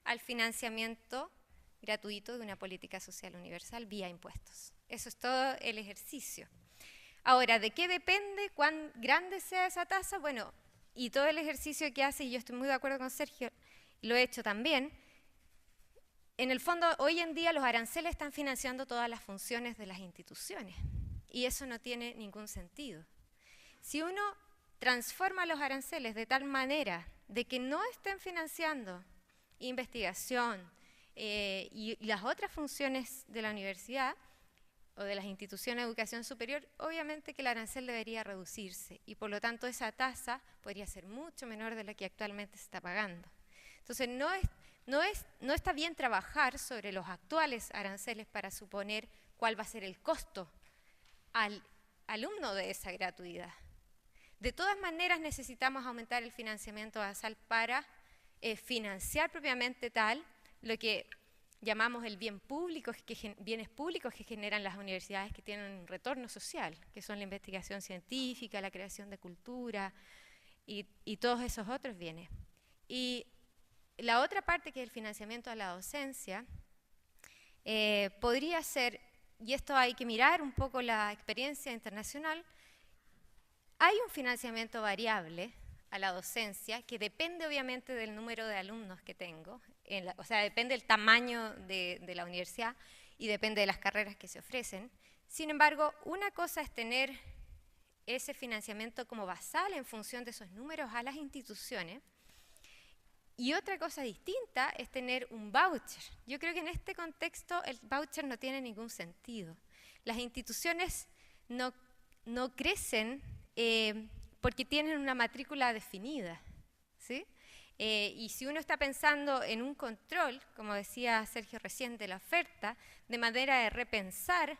al financiamiento gratuito de una política social universal vía impuestos. Eso es todo el ejercicio. Ahora, ¿de qué depende cuán grande sea esa tasa? Bueno, y todo el ejercicio que hace, y yo estoy muy de acuerdo con Sergio, lo he hecho también, en el fondo, hoy en día los aranceles están financiando todas las funciones de las instituciones, y eso no tiene ningún sentido. Si uno transforma los aranceles de tal manera de que no estén financiando investigación y las otras funciones de la universidad o de las instituciones de educación superior, obviamente que el arancel debería reducirse y por lo tanto esa tasa podría ser mucho menor de la que actualmente se está pagando. Entonces no está bien trabajar sobre los actuales aranceles para suponer cuál va a ser el costo al alumno de esa gratuidad. De todas maneras necesitamos aumentar el financiamiento basal para financiar propiamente tal lo que llamamos el bien público, bienes públicos que generan las universidades que tienen un retorno social, que son la investigación científica, la creación de cultura y todos esos otros bienes. Y la otra parte, que es el financiamiento a la docencia, podría ser, y esto hay que mirar un poco la experiencia internacional, hay un financiamiento variable a la docencia que depende obviamente del número de alumnos que tengo, o sea, depende del tamaño de la universidad y depende de las carreras que se ofrecen. Sin embargo, una cosa es tener ese financiamiento como basal en función de esos números a las instituciones y otra cosa distinta es tener un voucher. Yo creo que en este contexto el voucher no tiene ningún sentido. Las instituciones no crecen porque tienen una matrícula definida, ¿sí? Y si uno está pensando en un control, como decía Sergio recién, de la oferta, de manera de repensar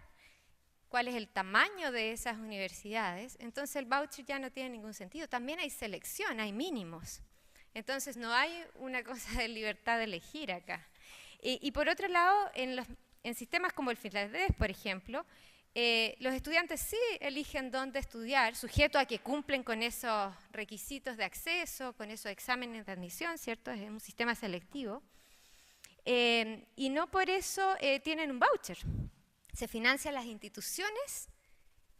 cuál es el tamaño de esas universidades, entonces el voucher ya no tiene ningún sentido. También hay selección, hay mínimos. Entonces no hay una cosa de libertad de elegir acá. Y por otro lado, en sistemas como el finlandés, por ejemplo, los estudiantes sí eligen dónde estudiar, sujeto a que cumplen con esos requisitos de acceso, con esos exámenes de admisión, ¿cierto? Es un sistema selectivo. Y no por eso tienen un voucher. Se financian las instituciones.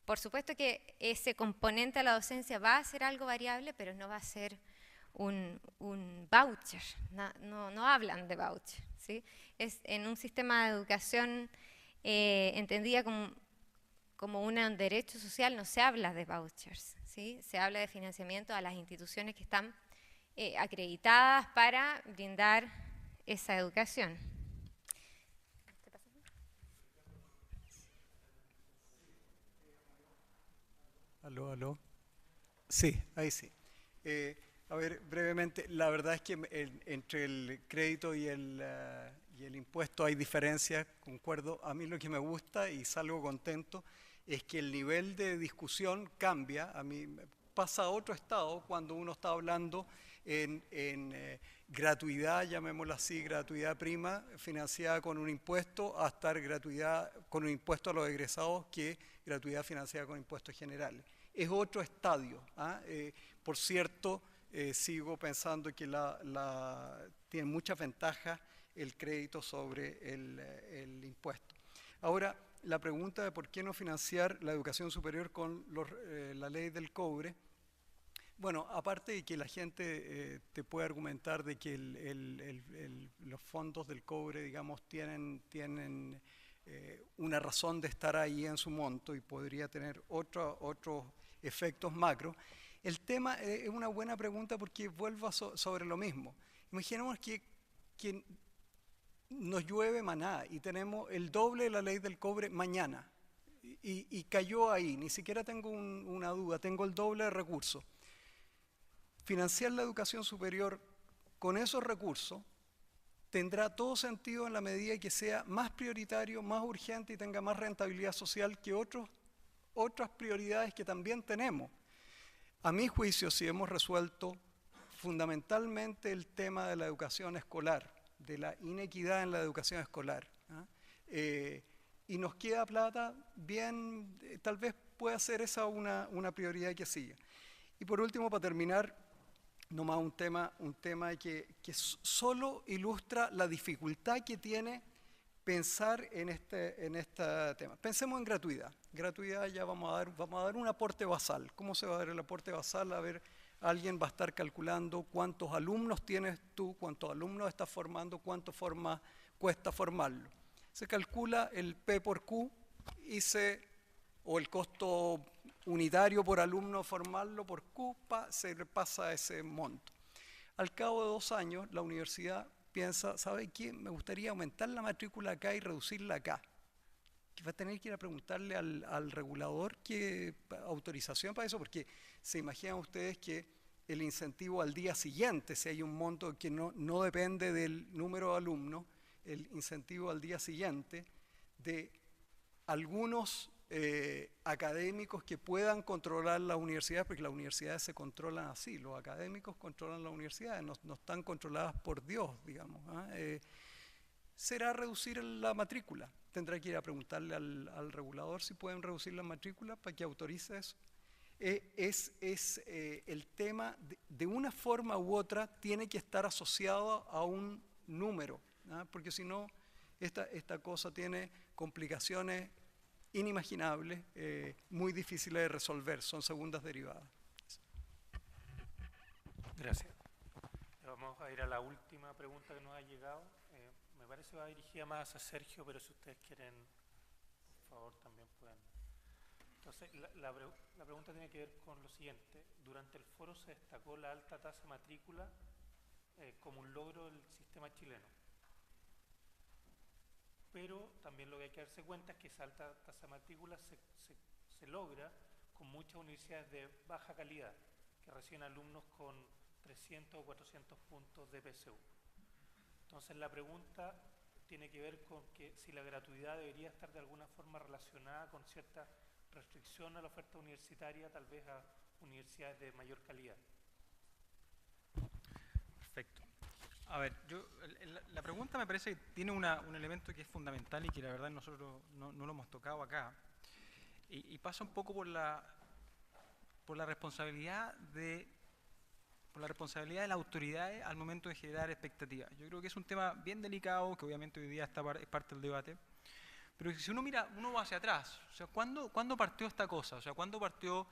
Por supuesto que ese componente de la docencia va a ser algo variable, pero no va a ser un voucher. No hablan de voucher, ¿sí? Es en un sistema de educación entendida como un derecho social, no se habla de vouchers, ¿sí? Se habla de financiamiento a las instituciones que están acreditadas para brindar esa educación. Aló, aló. Sí, ahí sí. A ver, brevemente, la verdad es que entre el crédito y el impuesto hay diferencias, concuerdo. A mí lo que me gusta y salgo contento es que el nivel de discusión cambia. A mí pasa a otro estado cuando uno está hablando en gratuidad, llamémoslo así, gratuidad prima, financiada con un impuesto, a estar gratuidad con un impuesto a los egresados que gratuidad financiada con impuestos generales. Es otro estadio. Por cierto, sigo pensando que tiene muchas ventajas el crédito sobre el impuesto. Ahora, la pregunta de por qué no financiar la educación superior con la ley del cobre. Bueno, aparte de que la gente te puede argumentar de que los fondos del cobre, digamos, tienen una razón de estar ahí en su monto y podría tener otros efectos macro. El tema es una buena pregunta porque vuelvo sobre lo mismo. Imaginemos que nos llueve maná y tenemos el doble de la ley del cobre mañana y cayó ahí, ni siquiera tengo una duda, tengo el doble de recursos. Financiar la educación superior con esos recursos tendrá todo sentido en la medida que sea más prioritario, más urgente y tenga más rentabilidad social que otras prioridades que también tenemos. A mi juicio, si hemos resuelto fundamentalmente el tema de la educación escolar, de la inequidad en la educación escolar, y nos queda plata, bien, tal vez pueda ser esa una prioridad que siga. Y por último, para terminar, nomás un tema que solo ilustra la dificultad que tiene pensar en este tema. Pensemos en gratuidad. Gratuidad ya vamos a dar un aporte basal. ¿Cómo se va a dar el aporte basal? A ver, alguien va a estar calculando cuántos alumnos tienes tú, cuántos alumnos estás formando, cuánto cuesta formarlo. Se calcula el P por Q o el costo unitario por alumno formarlo por Q, se le pasa ese monto. Al cabo de 2 años, la universidad piensa, ¿sabe qué? Me gustaría aumentar la matrícula acá y reducirla acá. Que va a tener que ir a preguntarle al regulador qué autorización para eso, porque se imaginan ustedes que el incentivo al día siguiente, si hay un monto que no depende del número de alumnos, el incentivo al día siguiente de algunos académicos que puedan controlar las universidades, porque las universidades se controlan así, los académicos controlan las universidades, no están controladas por Dios, digamos. Será reducir la matrícula. Tendrá que ir a preguntarle al regulador si pueden reducir la matrícula para que autorice eso. El tema, de una forma u otra, tiene que estar asociado a un número, porque si no, esta cosa tiene complicaciones inimaginables, muy difíciles de resolver, son segundas derivadas. Gracias. Vamos a ir a la última pregunta que nos ha llegado. Me parece que va dirigida más a Sergio, pero si ustedes quieren, por favor, también pueden. Entonces, la pregunta tiene que ver con lo siguiente. Durante el foro se destacó la alta tasa de matrícula como un logro del sistema chileno. Pero también lo que hay que darse cuenta es que esa alta tasa de matrícula se logra con muchas universidades de baja calidad, que reciben alumnos con 300 o 400 puntos de PSU. Entonces la pregunta tiene que ver con que si la gratuidad debería estar de alguna forma relacionada con cierta restricción a la oferta universitaria, tal vez a universidades de mayor calidad. Perfecto. A ver, la pregunta me parece que tiene un elemento que es fundamental y que la verdad nosotros no lo hemos tocado acá, y pasa un poco por la responsabilidad de las autoridades al momento de generar expectativas. Yo creo que es un tema bien delicado, que obviamente hoy día es parte del debate, pero si uno va hacia atrás, o sea, ¿cuándo partió esta cosa? O sea, ¿cuándo partió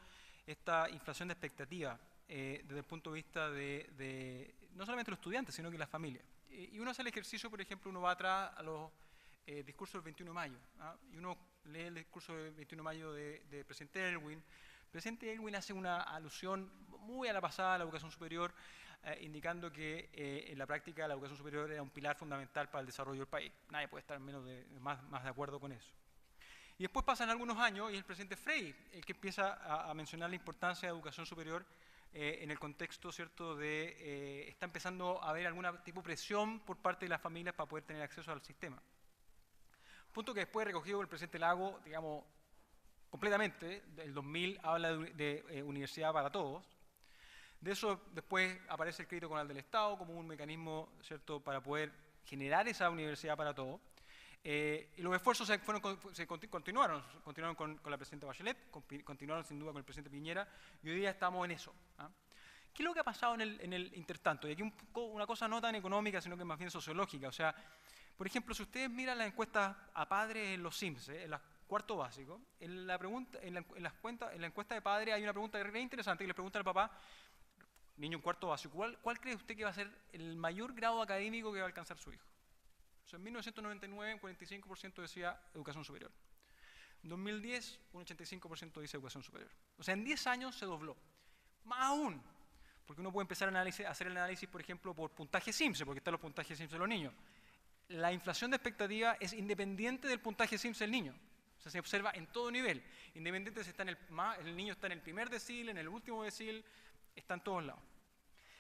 esta inflación de expectativas desde el punto de vista de no solamente los estudiantes, sino que las familias? Y uno hace el ejercicio, por ejemplo, uno va atrás a los discursos del 21 de mayo, ¿ah? Y uno lee el discurso del 21 de mayo de presidente Elwin. El presidente Elwin hace una alusión muy a la pasada a la educación superior, indicando que en la práctica la educación superior era un pilar fundamental para el desarrollo del país. Nadie puede estar más de acuerdo con eso. Y después pasan algunos años y es el presidente Frey el que empieza a mencionar la importancia de la educación superior en el contexto, ¿cierto?, de está empezando a haber alguna tipo de presión por parte de las familias para poder tener acceso al sistema. Punto que después recogido por el presidente Lago, digamos, completamente. El 2000 habla de universidad para todos. De eso después aparece el crédito conal del Estado como un mecanismo, ¿cierto?, para poder generar esa universidad para todos. Y los esfuerzos continuaron con la presidenta Bachelet, continuaron sin duda con el presidente Piñera, y hoy día estamos en eso, ¿ah? ¿Qué es lo que ha pasado en el intertanto? Y aquí una cosa no tan económica, sino que más bien sociológica. O sea, por ejemplo, si ustedes miran las encuestas a padres en los Sims, en el cuarto básico, en la encuesta de padres hay una pregunta re interesante que le pregunta al papá, niño en cuarto básico, ¿cuál cree usted que va a ser el mayor grado académico que va a alcanzar su hijo? O sea, en 1999 un 45% decía educación superior. En 2010 un 85% dice educación superior. O sea, en 10 años se dobló. Más aún, porque uno puede empezar a hacer el análisis, por ejemplo, por puntaje SIMSE, porque están los puntajes SIMSE de los niños. La inflación de expectativa es independiente del puntaje SIMSE del niño. O sea, se observa en todo nivel. Independiente si está el niño está en el primer decil, en el último decil, está en todos lados.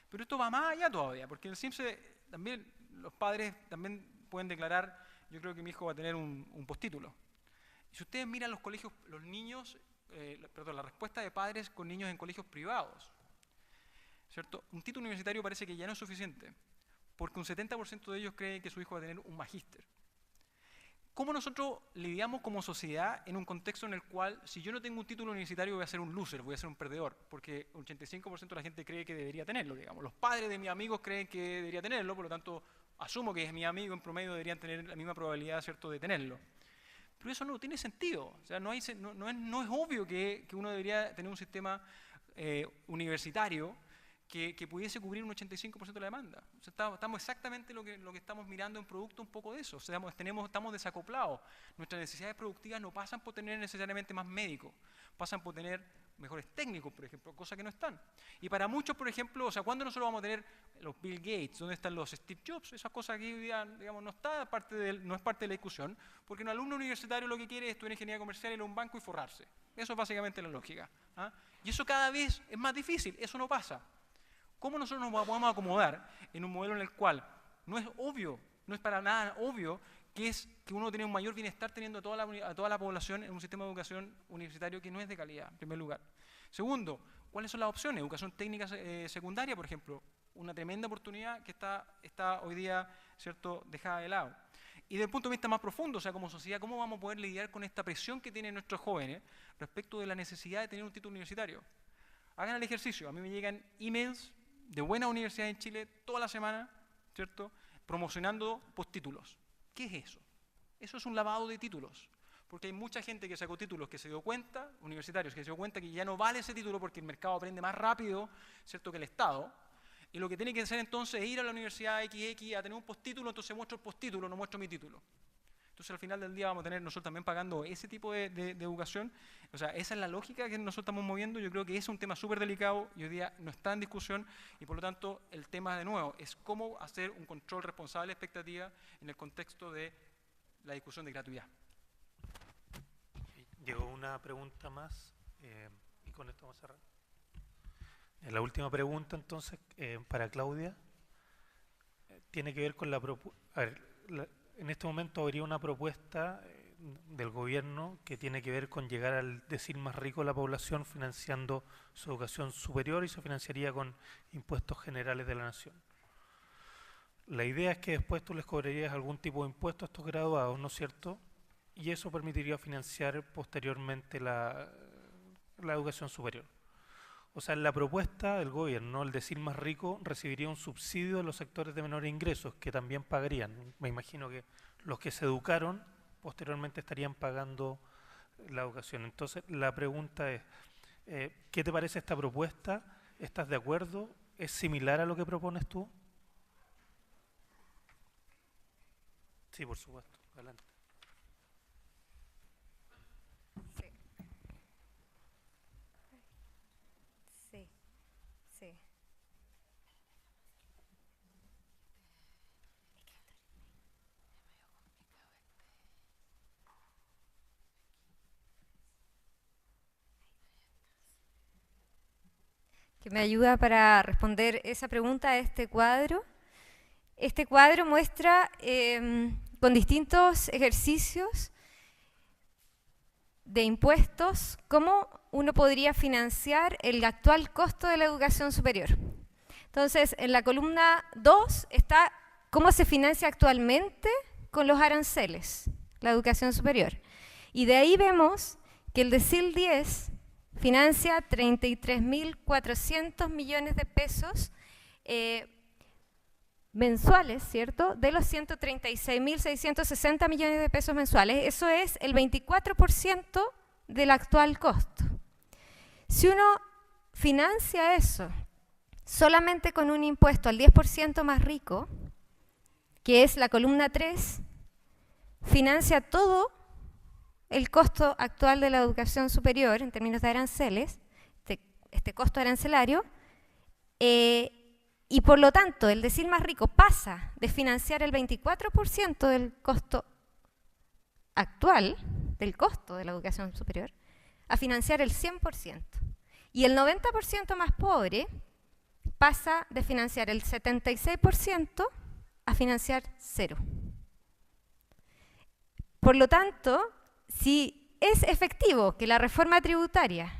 Pero esto va más allá todavía, porque en el SIMSE también los padres también pueden declarar, yo creo que mi hijo va a tener un postítulo. Y si ustedes miran los colegios, los niños, la respuesta de padres con niños en colegios privados, ¿cierto? Un título universitario parece que ya no es suficiente, porque un 70% de ellos creen que su hijo va a tener un magíster. ¿Cómo nosotros lidiamos como sociedad en un contexto en el cual, si yo no tengo un título universitario, voy a ser un loser, voy a ser un perdedor? Porque un 85% de la gente cree que debería tenerlo, digamos. Los padres de mis amigos creen que debería tenerlo, por lo tanto, asumo que mis amigos en promedio deberían tener la misma probabilidad, ¿cierto?, de tenerlo. Pero eso no tiene sentido. O sea, no es obvio que uno debería tener un sistema universitario que pudiese cubrir un 85% de la demanda. O sea, estamos exactamente lo que estamos mirando en producto un poco de eso. O sea, estamos desacoplados. Nuestras necesidades productivas no pasan por tener necesariamente más médicos, pasan por tener mejores técnicos, por ejemplo, cosas que no están. Y para muchos, por ejemplo, o sea, ¿cuándo nosotros vamos a tener los Bill Gates? ¿Dónde están los Steve Jobs? Esas cosas que hoy día, digamos, no es parte de la discusión, porque un alumno universitario lo que quiere es estudiar ingeniería comercial, ir a un banco y forrarse. Eso es básicamente la lógica, ¿ah? Y eso cada vez es más difícil, eso no pasa. ¿Cómo nosotros nos podemos acomodar en un modelo en el cual no es obvio, no es para nada obvio que uno tiene un mayor bienestar teniendo a toda la población en un sistema de educación universitario que no es de calidad, en primer lugar? Segundo, ¿cuáles son las opciones? Educación técnica secundaria, por ejemplo, una tremenda oportunidad que está hoy día, ¿cierto?, dejada de lado. Y desde el punto de vista más profundo, o sea, como sociedad, ¿cómo vamos a poder lidiar con esta presión que tienen nuestros jóvenes respecto de la necesidad de tener un título universitario? Hagan el ejercicio. A mí me llegan emails de buenas universidades en Chile toda la semana, ¿cierto?, promocionando postítulos. ¿Qué es eso? Eso es un lavado de títulos, porque hay mucha gente que sacó títulos que se dio cuenta, universitarios que se dio cuenta que ya no vale ese título porque el mercado aprende más rápido, ¿cierto?, que el Estado, y lo que tiene que hacer entonces es ir a la universidad XX a tener un postítulo, entonces muestro el postítulo, no muestro mi título. Entonces al final del día vamos a tener nosotros también pagando ese tipo de educación. O sea, esa es la lógica que nosotros estamos moviendo. Yo creo que es un tema súper delicado y hoy día no está en discusión y por lo tanto el tema de nuevo es cómo hacer un control responsable de expectativa en el contexto de la discusión de gratuidad. Llegó una pregunta más y con esto vamos a cerrar. La última pregunta entonces para Claudia tiene que ver con la propuesta. en este momento habría una propuesta del gobierno que tiene que ver con llegar al decil más rico de la población financiando su educación superior y se financiaría con impuestos generales de la nación. La idea es que después tú les cobrarías algún tipo de impuesto a estos graduados, ¿no es cierto? Y eso permitiría financiar posteriormente la educación superior. O sea, en la propuesta del gobierno, el decil más rico recibiría un subsidio de los sectores de menores ingresos, que también pagarían. Me imagino que los que se educaron posteriormente estarían pagando la educación. Entonces, la pregunta es, ¿qué te parece esta propuesta? ¿Estás de acuerdo? ¿Es similar a lo que propones tú? Sí, por supuesto. Adelante. Sí, sí. Que me ayuda para responder esa pregunta a este cuadro. Este cuadro muestra con distintos ejercicios de impuestos cómo uno podría financiar el actual costo de la educación superior. Entonces, en la columna 2 está cómo se financia actualmente con los aranceles la educación superior. Y de ahí vemos que el decil 10 financia 33.400 millones de pesos mensuales, ¿cierto? De los 136.660 millones de pesos mensuales. Eso es el 24% del actual costo. Si uno financia eso solamente con un impuesto al 10% más rico, que es la columna 3, financia todo el costo actual de la educación superior en términos de aranceles, este costo arancelario, y por lo tanto el decil más rico pasa de financiar el 24% del costo actual, del costo de la educación superior, a financiar el 100%. Y el 90% más pobre pasa de financiar el 76% a financiar 0. Por lo tanto, si es efectivo que la reforma tributaria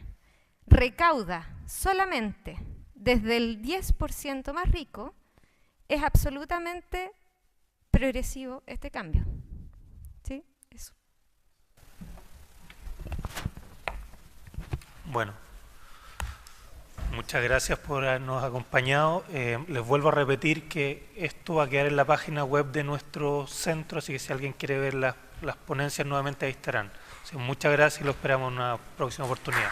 recauda solamente desde el 10% más rico, es absolutamente progresivo este cambio. ¿Sí? Eso. Bueno, muchas gracias por habernos acompañado. Les vuelvo a repetir que esto va a quedar en la página web de nuestro centro, así que si alguien quiere ver las ponencias nuevamente ahí estarán. Muchas gracias y lo esperamos en una próxima oportunidad.